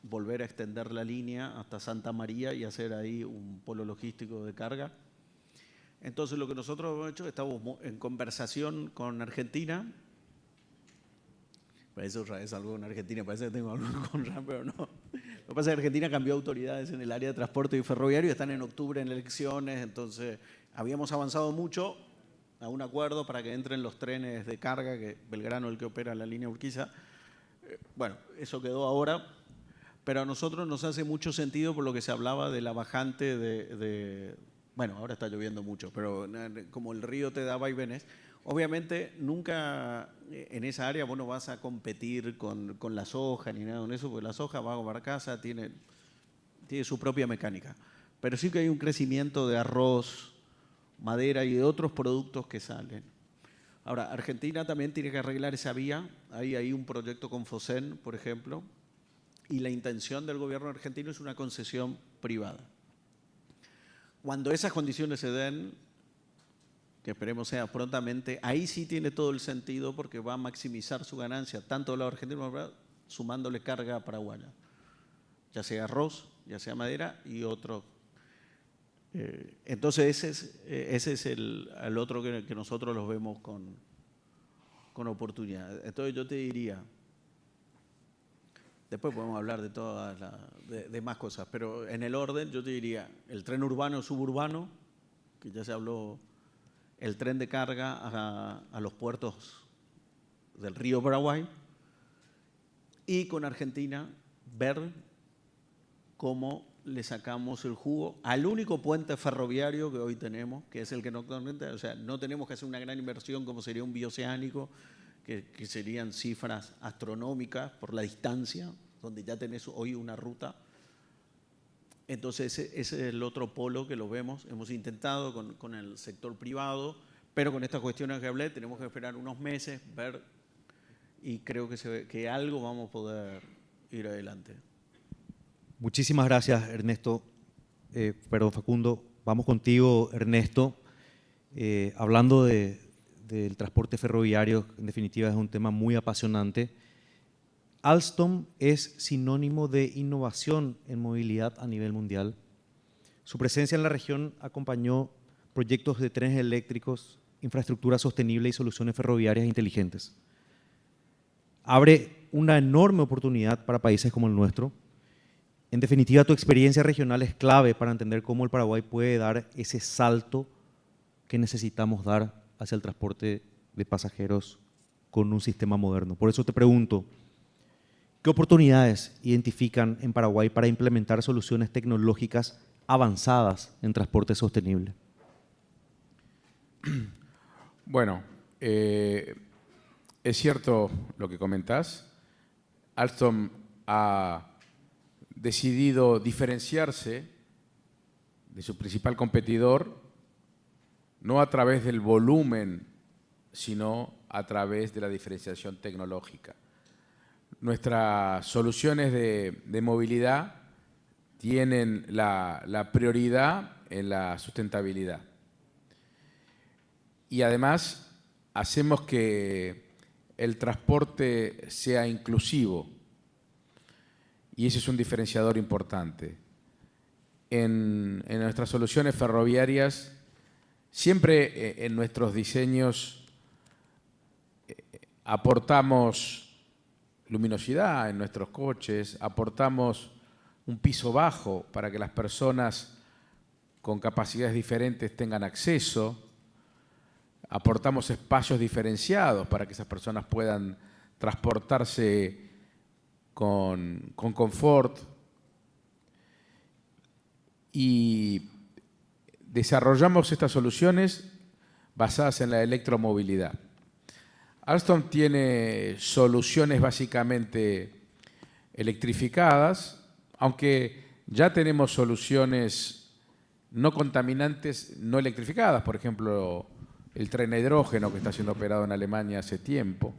volver a extender la línea hasta Santa María y hacer ahí un polo logístico de carga. Entonces, lo que nosotros hemos hecho, estamos en conversación con Argentina. Parece otra vez algo con Argentina, parece que tengo algo con RAM, pero no. Lo que pasa es que Argentina cambió autoridades en el área de transporte y ferroviario, están en octubre en elecciones, entonces habíamos avanzado mucho a un acuerdo para que entren los trenes de carga, que Belgrano es el que opera la línea Urquiza. Bueno, eso quedó ahora, pero a nosotros nos hace mucho sentido por lo que se hablaba de la bajante bueno, ahora está lloviendo mucho, pero como el río te da vaivenes, obviamente nunca en esa área vos no vas a competir con la soja ni nada de eso, porque la soja va a barcaza, tiene su propia mecánica. Pero sí que hay un crecimiento de arroz, madera y de otros productos que salen. Ahora, Argentina también tiene que arreglar esa vía. Hay ahí un proyecto con Fosen, por ejemplo, y la intención del gobierno argentino es una concesión privada. Cuando esas condiciones se den, que esperemos sea prontamente, ahí sí tiene todo el sentido porque va a maximizar su ganancia, tanto del lado argentino como del lado sumándole carga paraguaya, ya sea arroz, ya sea madera y otro. Entonces ese es el otro que nosotros los vemos con oportunidad. Entonces yo te diría, después podemos hablar de todas de más cosas, pero en el orden yo te diría el tren urbano suburbano, que ya se habló, el tren de carga a los puertos del río Paraguay, y con Argentina ver cómo le sacamos el jugo al único puente ferroviario que hoy tenemos, que es el que no actualmente, o sea, no tenemos que hacer una gran inversión como sería un bioceánico, que serían cifras astronómicas por la distancia, donde ya tenés hoy una ruta. Entonces ese es el otro polo que lo vemos. Hemos intentado con el sector privado, pero con estas cuestiones que hablé tenemos que esperar unos meses, ver, y creo que algo vamos a poder ir adelante. Muchísimas gracias, Ernesto. Perdón, Facundo. Vamos contigo, Ernesto. Hablando del transporte ferroviario, en definitiva es un tema muy apasionante. Alstom es sinónimo de innovación en movilidad a nivel mundial. Su presencia en la región acompañó proyectos de trenes eléctricos, infraestructura sostenible y soluciones ferroviarias inteligentes. Abre una enorme oportunidad para países como el nuestro. En definitiva, tu experiencia regional es clave para entender cómo el Paraguay puede dar ese salto que necesitamos dar hacia el transporte de pasajeros con un sistema moderno. Por eso te pregunto, ¿qué oportunidades identifican en Paraguay para implementar soluciones tecnológicas avanzadas en transporte sostenible? Bueno, es cierto lo que comentás. Alstom ha decidido diferenciarse de su principal competidor, no a través del volumen, sino a través de la diferenciación tecnológica. Nuestras soluciones de movilidad tienen la prioridad en la sustentabilidad. Y además hacemos que el transporte sea inclusivo. Y ese es un diferenciador importante. En nuestras soluciones ferroviarias, siempre en nuestros diseños aportamos luminosidad en nuestros coches, aportamos un piso bajo para que las personas con capacidades diferentes tengan acceso, aportamos espacios diferenciados para que esas personas puedan transportarse con confort, y desarrollamos estas soluciones basadas en la electromovilidad. Alstom tiene soluciones básicamente electrificadas, aunque ya tenemos soluciones no contaminantes no electrificadas, por ejemplo, el tren a hidrógeno que está siendo operado en Alemania hace tiempo,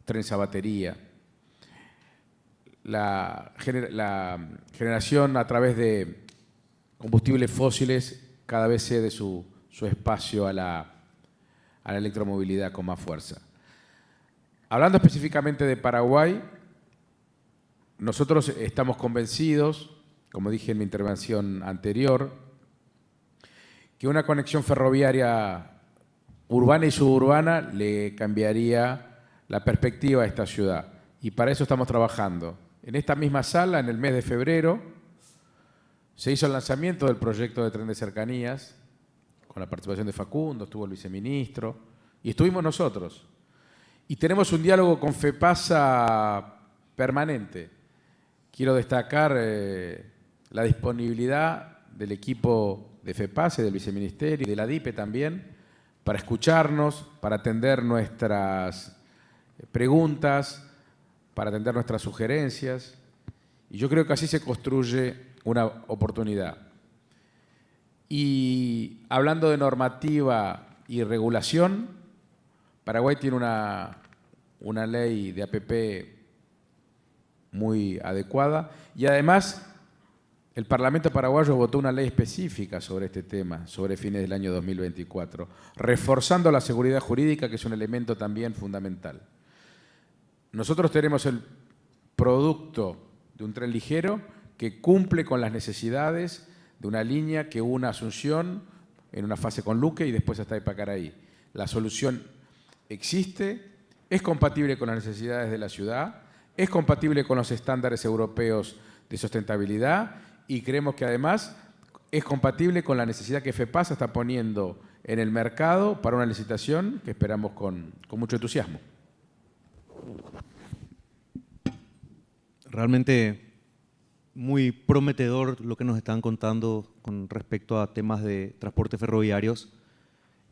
trenes a batería. La generación a través de combustibles fósiles cada vez cede su espacio a la electromovilidad con más fuerza. Hablando específicamente de Paraguay, nosotros estamos convencidos, como dije en mi intervención anterior, que una conexión ferroviaria urbana y suburbana le cambiaría la perspectiva a esta ciudad. Y para eso estamos trabajando. En esta misma sala, en el mes de febrero, se hizo el lanzamiento del proyecto de tren de cercanías, con la participación de Facundo, estuvo el viceministro, y estuvimos nosotros. Y tenemos un diálogo con FEPASA permanente. Quiero destacar la disponibilidad del equipo de FEPASA, del viceministerio y de la DIPE también, para escucharnos, para atender nuestras preguntas, para atender nuestras sugerencias. Y yo creo que así se construye una oportunidad. Y hablando de normativa y regulación, Paraguay tiene una ley de APP muy adecuada y además el Parlamento paraguayo votó una ley específica sobre este tema, sobre fines del año 2024, reforzando la seguridad jurídica, que es un elemento también fundamental. Nosotros tenemos el producto de un tren ligero que cumple con las necesidades de una línea que una Asunción en una fase con Luque y después hasta Ipacaraí. La solución existe, es compatible con las necesidades de la ciudad, es compatible con los estándares europeos de sustentabilidad y creemos que además es compatible con la necesidad que FEPASA está poniendo en el mercado para una licitación que esperamos con mucho entusiasmo. Realmente muy prometedor lo que nos están contando con respecto a temas de transporte ferroviarios.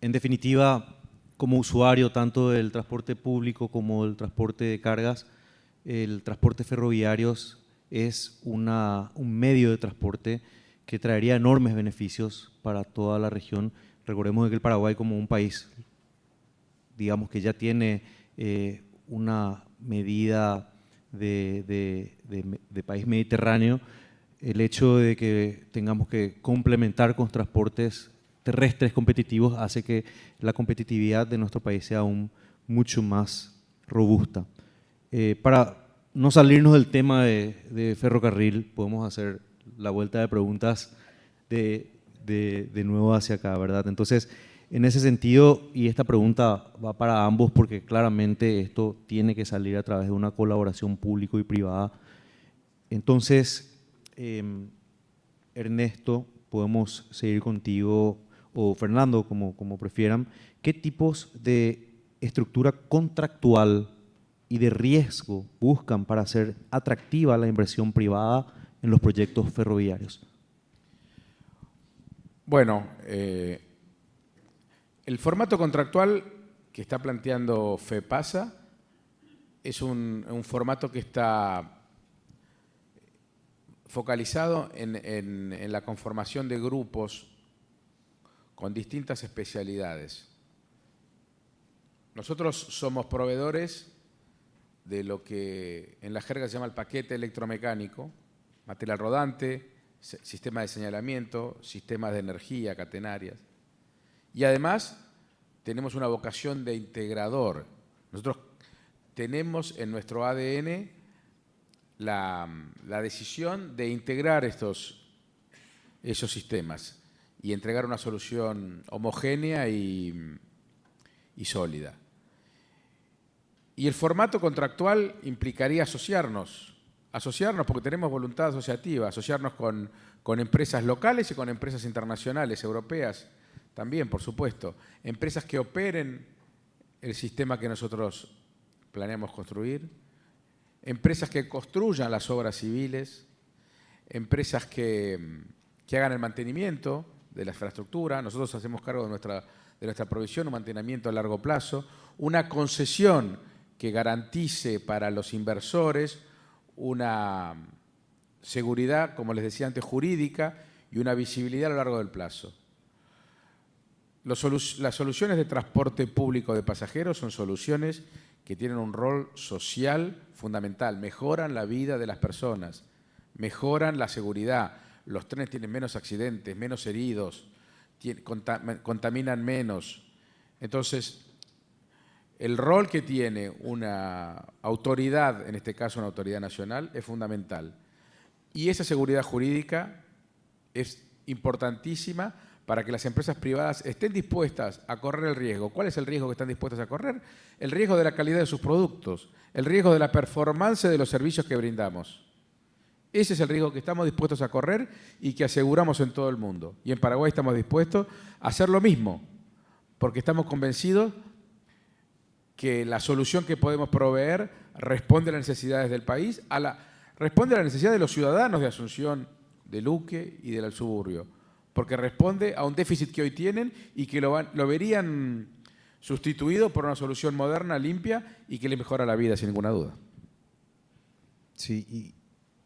En definitiva, como usuario tanto del transporte público como del transporte de cargas, el transporte ferroviario es un medio de transporte que traería enormes beneficios para toda la región. Recordemos que el Paraguay, como un país, digamos que ya tiene una medida de país mediterráneo, el hecho de que tengamos que complementar con transportes terrestres competitivos hace que la competitividad de nuestro país sea aún mucho más robusta. Para no salirnos del tema de ferrocarril, podemos hacer la vuelta de preguntas de nuevo hacia acá, ¿verdad? Entonces, en ese sentido, y esta pregunta va para ambos porque claramente esto tiene que salir a través de una colaboración público y privada. Entonces, Ernesto, podemos seguir contigo, o Fernando, como prefieran. ¿Qué tipos de estructura contractual y de riesgo buscan para hacer atractiva la inversión privada en los proyectos ferroviarios? Bueno, el formato contractual que está planteando FEPASA es un formato que está focalizado en la conformación de grupos con distintas especialidades. Nosotros somos proveedores de lo que en la jerga se llama el paquete electromecánico, material rodante, sistema de señalamiento, sistemas de energía catenarias. Y además tenemos una vocación de integrador. Nosotros tenemos en nuestro ADN la decisión de integrar esos sistemas y entregar una solución homogénea y sólida. Y el formato contractual implicaría asociarnos porque tenemos voluntad asociativa, asociarnos con empresas locales y con empresas internacionales, europeas también, por supuesto. Empresas que operen el sistema que nosotros planeamos construir, empresas que construyan las obras civiles, empresas que hagan el mantenimiento de la infraestructura. Nosotros hacemos cargo de nuestra provisión, un mantenimiento a largo plazo, una concesión que garantice para los inversores una seguridad, como les decía antes, jurídica y una visibilidad a lo largo del plazo. Las soluciones de transporte público de pasajeros son soluciones que tienen un rol social fundamental, mejoran la vida de las personas, mejoran la seguridad, los trenes tienen menos accidentes, menos heridos, contaminan menos. Entonces, el rol que tiene una autoridad, en este caso una autoridad nacional, es fundamental. Y esa seguridad jurídica es importantísima para que las empresas privadas estén dispuestas a correr el riesgo. ¿Cuál es el riesgo que están dispuestas a correr? El riesgo de la calidad de sus productos, el riesgo de la performance de los servicios que brindamos. Ese es el riesgo que estamos dispuestos a correr y que aseguramos en todo el mundo. Y en Paraguay estamos dispuestos a hacer lo mismo, porque estamos convencidos que la solución que podemos proveer responde a las necesidades del país, responde a la necesidad de los ciudadanos de Asunción, de Luque y del suburbio, porque responde a un déficit que hoy tienen y que lo verían sustituido por una solución moderna, limpia y que les mejora la vida, sin ninguna duda. Sí, y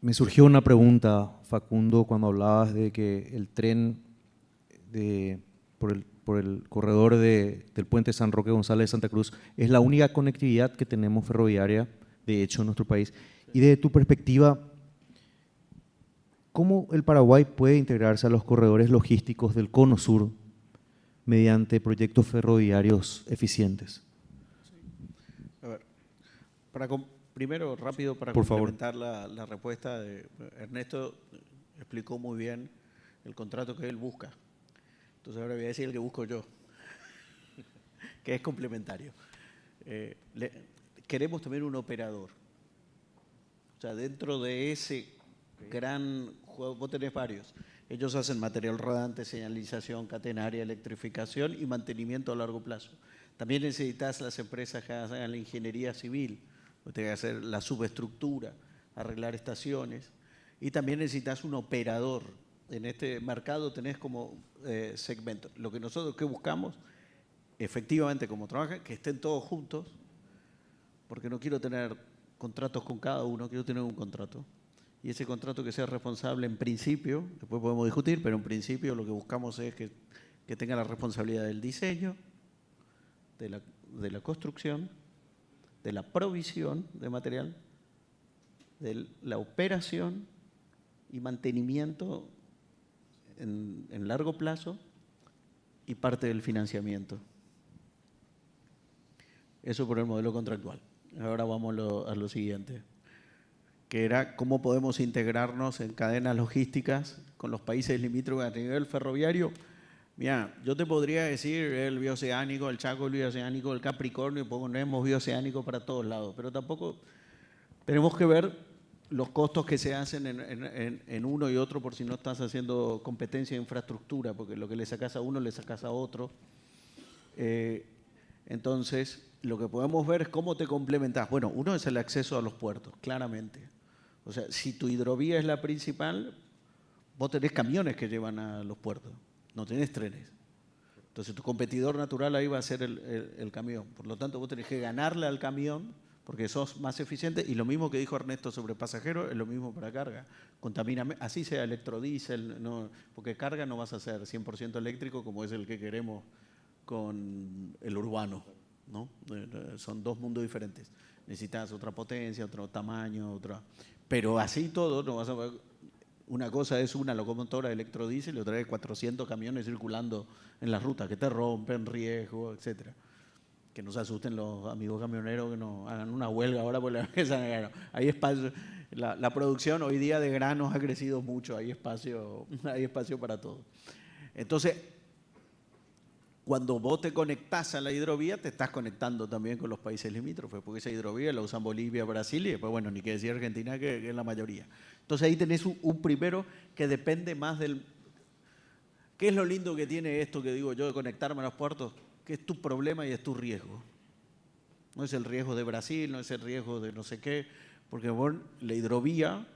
me surgió una pregunta, Facundo, cuando hablabas de que el tren por el corredor del puente San Roque González de Santa Cruz. Es la única conectividad que tenemos ferroviaria, de hecho, en nuestro país. Y desde tu perspectiva, ¿cómo el Paraguay puede integrarse a los corredores logísticos del Cono Sur mediante proyectos ferroviarios eficientes? A ver, primero, rápido, para Por favor. complementar la respuesta de Ernesto, explicó muy bien el contrato que él busca. Entonces ahora voy a decir el que busco yo, que es complementario. Queremos también un operador. O sea, dentro de ese gran juego, vos tenés varios. Ellos hacen material rodante, señalización, catenaria, electrificación y mantenimiento a largo plazo. También necesitas las empresas que hagan la ingeniería civil, tenés que hacer la subestructura, arreglar estaciones. Y también necesitas un operador. En este mercado tenés como segmentos. Lo que nosotros que buscamos, efectivamente como trabajan, que estén todos juntos, porque no quiero tener contratos con cada uno, quiero tener un contrato. Y ese contrato que sea responsable en principio, después podemos discutir, pero en principio lo que buscamos es que tenga la responsabilidad del diseño, de la construcción, de la provisión de material, de la operación y mantenimiento en largo plazo y parte del financiamiento. Eso por el modelo contractual. Ahora vamos a lo siguiente, que era cómo podemos integrarnos en cadenas logísticas con los países limítrofes a nivel ferroviario. Mira, yo te podría decir el bioceánico, el Chaco, el bioceánico, el Capricornio, ponemos bioceánico para todos lados, pero tampoco tenemos que ver los costos que se hacen en uno y otro por si no estás haciendo competencia de infraestructura, porque lo que le sacas a uno le sacas a otro. Entonces, lo que podemos ver es cómo te complementas. Bueno, uno es el acceso a los puertos, claramente. O sea, si tu hidrovía es la principal, vos tenés camiones que llevan a los puertos, no tenés trenes. Entonces, tu competidor natural ahí va a ser el camión. Por lo tanto, vos tenés que ganarle al camión porque sos más eficiente. Y lo mismo que dijo Ernesto sobre pasajeros, es lo mismo para carga. Contamina, así sea electrodiesel, no, porque carga no vas a hacer 100% eléctrico como es el que queremos con el urbano, ¿no? Son dos mundos diferentes. Necesitas otra potencia, otro tamaño, otra. Pero así todo, no vas a ver. Una cosa es una locomotora electrodiesel y otra es 400 camiones circulando en las rutas que te rompen, riesgo, etcétera. Que no se asusten los amigos camioneros que no hagan una huelga ahora por la mesa. Hay espacio. La producción hoy día de granos ha crecido mucho, hay espacio para todo. Entonces, cuando vos te conectás a la hidrovía, te estás conectando también con los países limítrofes, porque esa hidrovía la usan Bolivia, Brasil y después, bueno, ni que decir Argentina, que es la mayoría. Entonces ahí tenés un primero que depende más del... ¿Qué es lo lindo que tiene esto que digo yo de conectarme a los puertos? Que es tu problema y es tu riesgo. No es el riesgo de Brasil, no es el riesgo de no sé qué, porque vos, la hidrovía,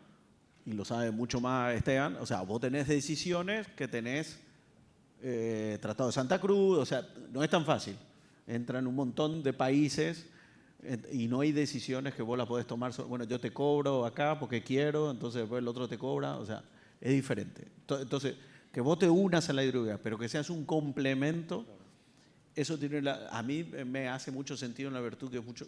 y lo sabe mucho más Esteban, o sea, vos tenés decisiones que tenés Tratado de Santa Cruz, o sea, no es tan fácil. Entran un montón de países y no hay decisiones que vos las podés tomar. Bueno, yo te cobro acá porque quiero, entonces después el otro te cobra, o sea, es diferente. Entonces, que vos te unas a la hidrovía, pero que seas un complemento, eso tiene a mí me hace mucho sentido en la virtud que es mucho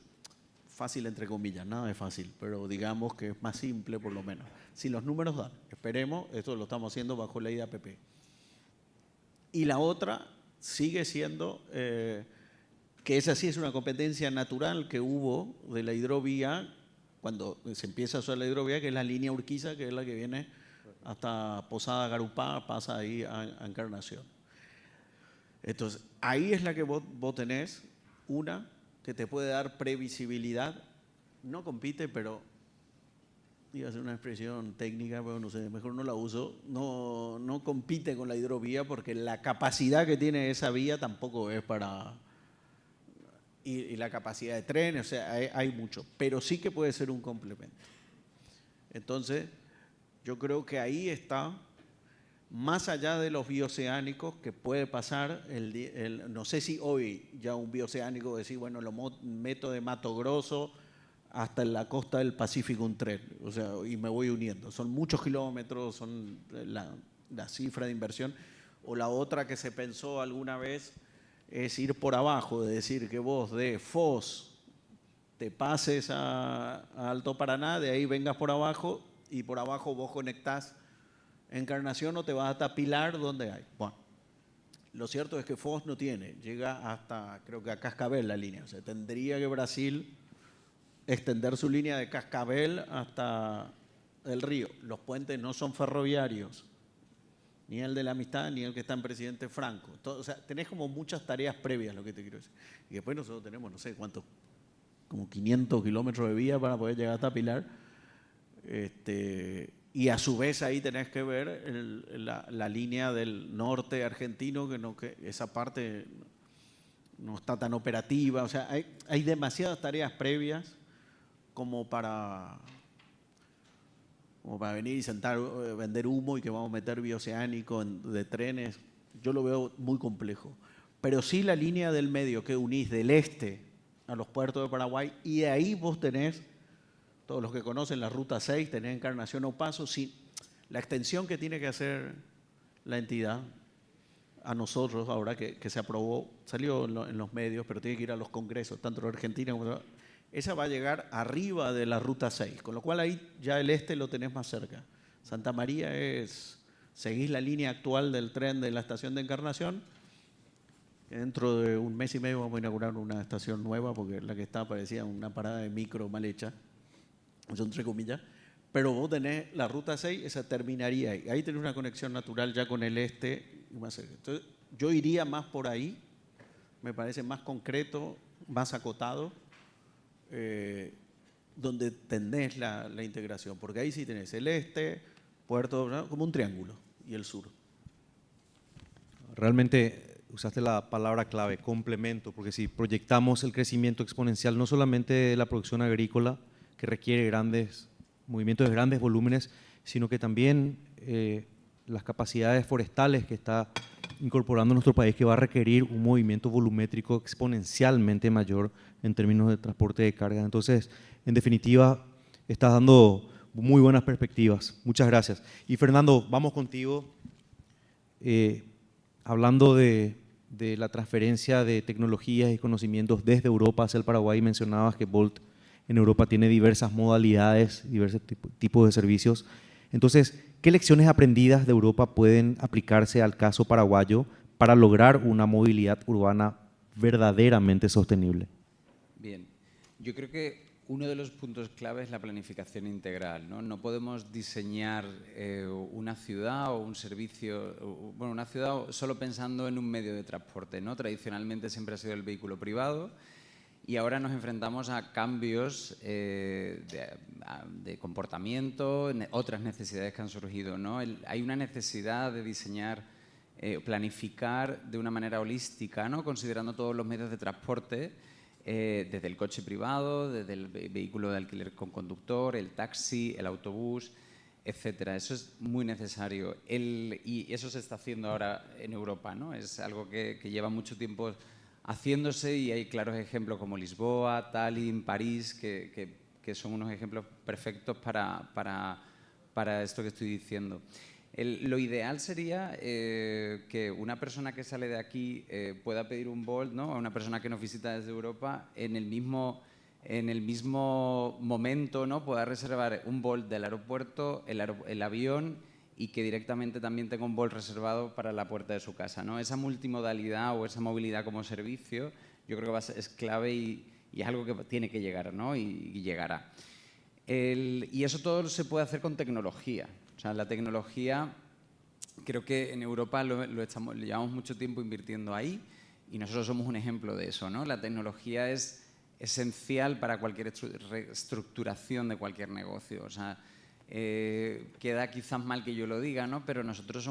fácil entre comillas, nada es fácil, pero digamos que es más simple por lo menos. Si los números dan, esperemos, esto lo estamos haciendo bajo ley de APP. Y la otra sigue siendo, que esa sí es una competencia natural que hubo de la hidrovía, cuando se empieza a usar la hidrovía, que es la línea Urquiza, que es la que viene hasta Posada Garupá, pasa ahí a Encarnación. Entonces, ahí es la que vos tenés una que te puede dar previsibilidad. No compite, pero iba a ser una expresión técnica, pero no sé, mejor no la uso, no compite con la hidrovía porque la capacidad que tiene esa vía tampoco es para... Y la capacidad de trenes, o sea, hay mucho, pero sí que puede ser un complemento. Entonces, yo creo que ahí está, más allá de los bioceánicos, que puede pasar, no sé si hoy ya un bioceánico decir, bueno, lo meto de Mato Grosso hasta en la costa del Pacífico un tren, o sea, y me voy uniendo. Son muchos kilómetros, son la cifra de inversión. O la otra que se pensó alguna vez es ir por abajo, es decir, que vos de Foz te pases a Alto Paraná, de ahí vengas por abajo y por abajo vos conectás Encarnación o te vas hasta Pilar, donde hay. Bueno, lo cierto es que Foz no tiene, llega hasta, creo que a Cascabel la línea. O sea, tendría que Brasil extender su línea de Cascabel hasta el río. Los puentes no son ferroviarios, ni el de la Amistad, ni el que está en Presidente Franco. Todo, o sea, tenés como muchas tareas previas, lo que te quiero decir. Y después nosotros tenemos, no sé cuántos, como 500 kilómetros de vía para poder llegar hasta Pilar. Y a su vez ahí tenés que ver la línea del norte argentino, que esa parte no está tan operativa. O sea, hay demasiadas tareas previas como para venir y sentar, vender humo y que vamos a meter bioceánico de trenes. Yo lo veo muy complejo. Pero sí la línea del medio que unís del este a los puertos de Paraguay, y de ahí vos tenés, todos los que conocen la Ruta 6, tenés Encarnación o Paso, sí, la extensión que tiene que hacer la entidad a nosotros ahora que se aprobó, salió en los medios, pero tiene que ir a los congresos, tanto en Argentina como esa va a llegar arriba de la Ruta 6, con lo cual ahí ya el este lo tenés más cerca. Santa María seguís la línea actual del tren de la estación de Encarnación. Dentro de un mes y medio vamos a inaugurar una estación nueva, porque la que está parecía una parada de micro mal hecha, son entre comillas, pero vos tenés la Ruta 6, esa terminaría ahí. Ahí tenés una conexión natural ya con el este y más cerca. Entonces, yo iría más por ahí, me parece más concreto, más acotado, donde tenés la integración, porque ahí sí tenés el este, Puerto, ¿no? Como un triángulo, y el sur. Realmente usaste la palabra clave, complemento, porque si proyectamos el crecimiento exponencial no solamente de la producción agrícola, que requiere grandes movimientos de grandes volúmenes, sino que también las capacidades forestales que está incorporando nuestro país, que va a requerir un movimiento volumétrico exponencialmente mayor en términos de transporte de carga. Entonces, en definitiva, estás dando muy buenas perspectivas. Muchas gracias. Y Fernando, vamos contigo. Hablando de la transferencia de tecnologías y conocimientos desde Europa hacia el Paraguay, mencionabas que Bolt en Europa tiene diversas modalidades, diversos tipos de servicios. Entonces, ¿qué lecciones aprendidas de Europa pueden aplicarse al caso paraguayo para lograr una movilidad urbana verdaderamente sostenible? Bien, yo creo que uno de los puntos clave es la planificación integral, ¿no? No podemos diseñar una ciudad o un servicio, bueno, una ciudad solo pensando en un medio de transporte, ¿no? Tradicionalmente siempre ha sido el vehículo privado y ahora nos enfrentamos a cambios de comportamiento, otras necesidades que han surgido, ¿no? Hay una necesidad de diseñar, planificar de una manera holística, ¿no? Considerando todos los medios de transporte, desde el coche privado, desde el vehículo de alquiler con conductor, el taxi, el autobús, etcétera. Eso es muy necesario y eso se está haciendo ahora en Europa, ¿no? Es algo que lleva mucho tiempo haciéndose y hay claros ejemplos como Lisboa, Tallinn, París, que son unos ejemplos perfectos para esto que estoy diciendo. Lo ideal sería que una persona que sale de aquí pueda pedir un Bolt, ¿no? A una persona que nos visita desde Europa en el mismo momento, ¿no? Pueda reservar un Bolt del aeropuerto, el avión y que directamente también tenga un Bolt reservado para la puerta de su casa, ¿no? Esa multimodalidad o esa movilidad como servicio yo creo que es clave y es algo que tiene que llegar, ¿no? Y llegará. Y eso todo se puede hacer con tecnología. O sea, la tecnología, creo que en Europa llevamos mucho tiempo invirtiendo ahí y nosotros somos un ejemplo de eso, ¿no? La tecnología es esencial para cualquier reestructuración de cualquier negocio. O sea, queda quizás mal que yo lo diga, ¿no? Pero nosotros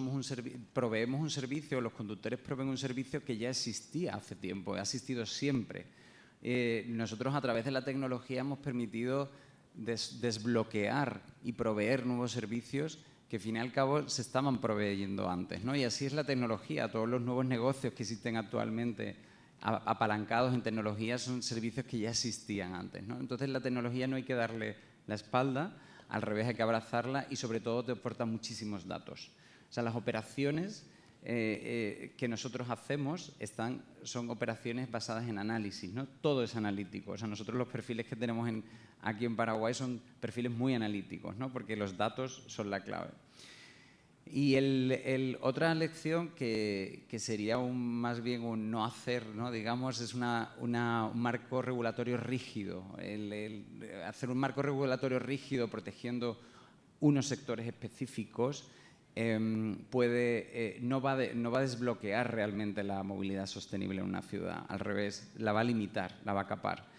proveemos un servicio, los conductores proveen un servicio que ya existía hace tiempo, ha existido siempre. Nosotros a través de la tecnología hemos permitido desbloquear y proveer nuevos servicios que al fin y al cabo se estaban proveyendo antes, ¿no? Y así es la tecnología. Todos los nuevos negocios que existen actualmente apalancados en tecnología son servicios que ya existían antes, ¿no? Entonces la tecnología no hay que darle la espalda, al revés hay que abrazarla y sobre todo te aporta muchísimos datos. O sea, las operaciones que nosotros hacemos son operaciones basadas en análisis, ¿no? Todo es analítico. O sea, nosotros los perfiles que tenemos aquí en Paraguay son perfiles muy analíticos, ¿no? Porque los datos son la clave. Y otra lección que sería más bien un no hacer, ¿no? Digamos, es un marco regulatorio rígido. Hacer un marco regulatorio rígido protegiendo unos sectores específicos no va a desbloquear realmente la movilidad sostenible en una ciudad. Al revés, la va a limitar, la va a capar.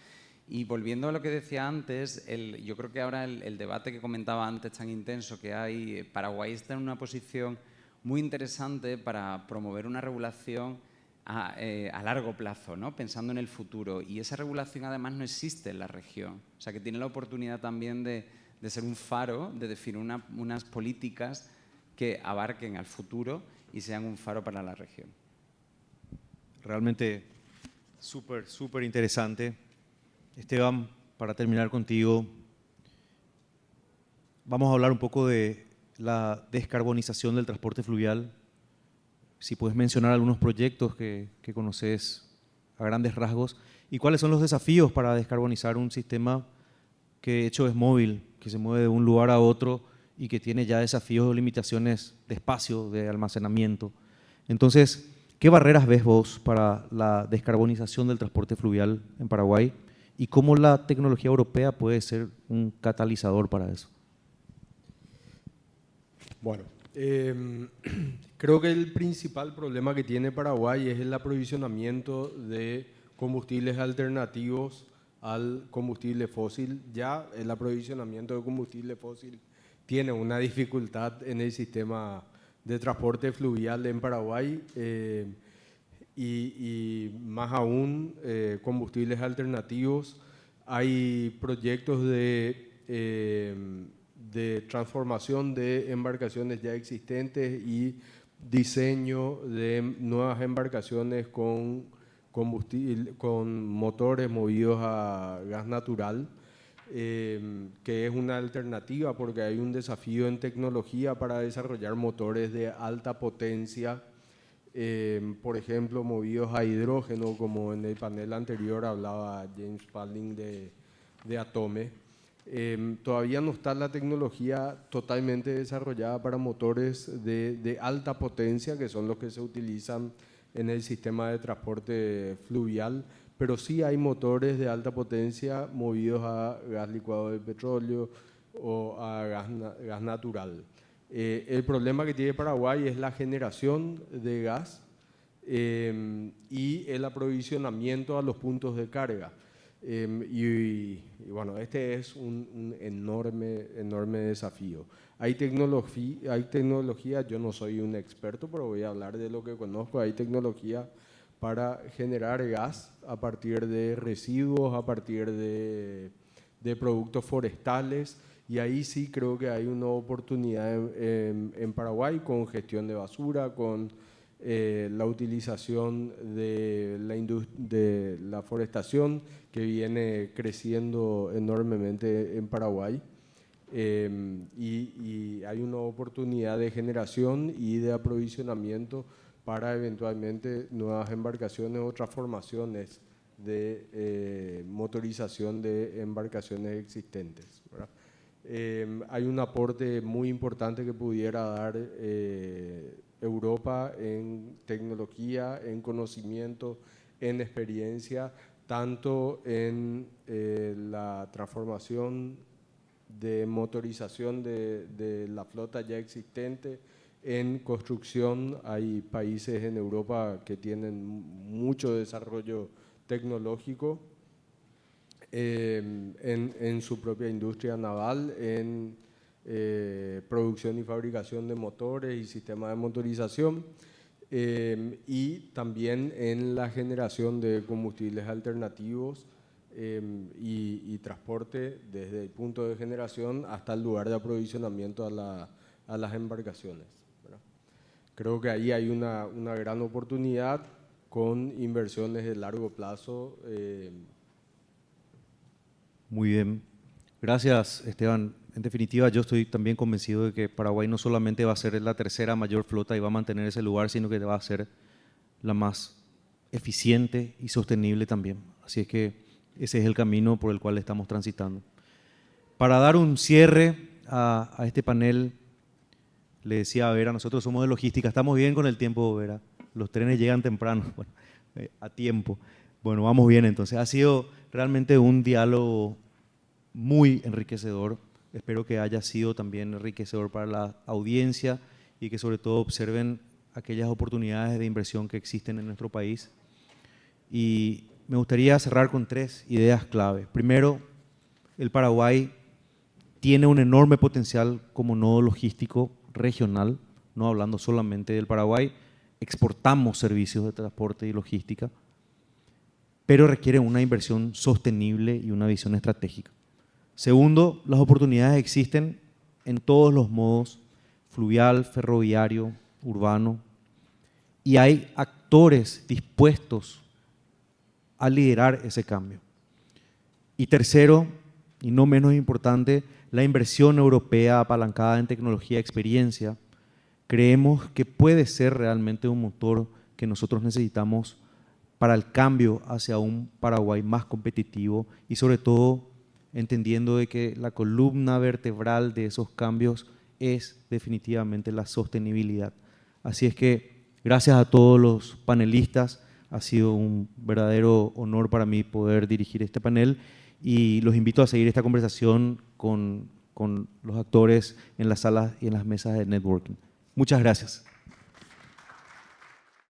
Y volviendo a lo que decía antes, yo creo que ahora el debate que comentaba antes tan intenso que hay, Paraguay está en una posición muy interesante para promover una regulación a largo plazo, ¿no? Pensando en el futuro. Y esa regulación además no existe en la región. O sea, que tiene la oportunidad también de ser un faro, de definir unas políticas que abarquen al futuro y sean un faro para la región. Realmente súper interesante. Esteban, para terminar contigo, vamos a hablar un poco de la descarbonización del transporte fluvial. Si puedes mencionar algunos proyectos que conoces a grandes rasgos y cuáles son los desafíos para descarbonizar un sistema que de hecho es móvil, que se mueve de un lugar a otro y que tiene ya desafíos o limitaciones de espacio, de almacenamiento. Entonces, ¿qué barreras ves vos para la descarbonización del transporte fluvial en Paraguay y cómo la tecnología europea puede ser un catalizador para eso? Bueno, creo que el principal problema que tiene Paraguay es el aprovisionamiento de combustibles alternativos al combustible fósil. Ya el aprovisionamiento de combustible fósil tiene una dificultad en el sistema de transporte fluvial en Paraguay y más aún combustibles alternativos. Hay proyectos de transformación de embarcaciones ya existentes y diseño de nuevas embarcaciones con motores movidos a gas natural. Que es una alternativa porque hay un desafío en tecnología para desarrollar motores de alta potencia, por ejemplo, movidos a hidrógeno, como en el panel anterior hablaba James Spalding de Atome. Todavía no está la tecnología totalmente desarrollada para motores de alta potencia, que son los que se utilizan en el sistema de transporte fluvial, pero sí hay motores de alta potencia movidos a gas licuado de petróleo o a gas natural. El problema que tiene Paraguay es la generación de gas y el aprovisionamiento a los puntos de carga. Y bueno, este es un enorme desafío. Hay tecnología, yo no soy un experto, pero voy a hablar de lo que conozco. Hay tecnología para generar gas a partir de residuos, a partir de productos forestales, y ahí sí creo que hay una oportunidad en Paraguay con gestión de basura, con la utilización de la forestación que viene creciendo enormemente en Paraguay. Y hay una oportunidad de generación y de aprovisionamiento para eventualmente nuevas embarcaciones o transformaciones de motorización de embarcaciones existentes, ¿verdad? Hay un aporte muy importante que pudiera dar Europa en tecnología, en conocimiento, en experiencia, tanto en la transformación de motorización de la flota ya existente. En construcción hay países en Europa que tienen mucho desarrollo tecnológico en su propia industria naval, en producción y fabricación de motores y sistemas de motorización, y también en la generación de combustibles alternativos y transporte desde el punto de generación hasta el lugar de aprovisionamiento a las embarcaciones, ¿verdad? Creo que ahí hay una gran oportunidad con inversiones de largo plazo. Muy bien. Gracias, Esteban. en definitiva, yo estoy también convencido de que Paraguay no solamente va a ser la tercera mayor flota y va a mantener ese lugar, sino que va a ser la más eficiente y sostenible también. Así es que ese es el camino por el cual estamos transitando. Para dar un cierre a este panel, le decía a Vera, nosotros somos de logística, estamos bien con el tiempo, Vera. Los trenes llegan temprano, bueno, a tiempo. Bueno, vamos bien entonces. Ha sido realmente un diálogo muy enriquecedor. Espero que haya sido también enriquecedor para la audiencia y que sobre todo observen aquellas oportunidades de inversión que existen en nuestro país. Y me gustaría cerrar con 3 ideas clave. Primero, el Paraguay tiene un enorme potencial como nodo logístico regional, no hablando solamente del Paraguay. Exportamos servicios de transporte y logística, pero requiere una inversión sostenible y una visión estratégica. Segundo, las oportunidades existen en todos los modos, fluvial, ferroviario, urbano, y hay actores dispuestos a liderar ese cambio. Y tercero, y no menos importante, la inversión europea apalancada en tecnología y experiencia, creemos que puede ser realmente un motor que nosotros necesitamos para el cambio hacia un Paraguay más competitivo y sobre todo entendiendo de que la columna vertebral de esos cambios es definitivamente la sostenibilidad. Así es que gracias a todos los panelistas, ha sido un verdadero honor para mí poder dirigir este panel y los invito a seguir esta conversación con los actores en las salas y en las mesas de networking. Muchas gracias.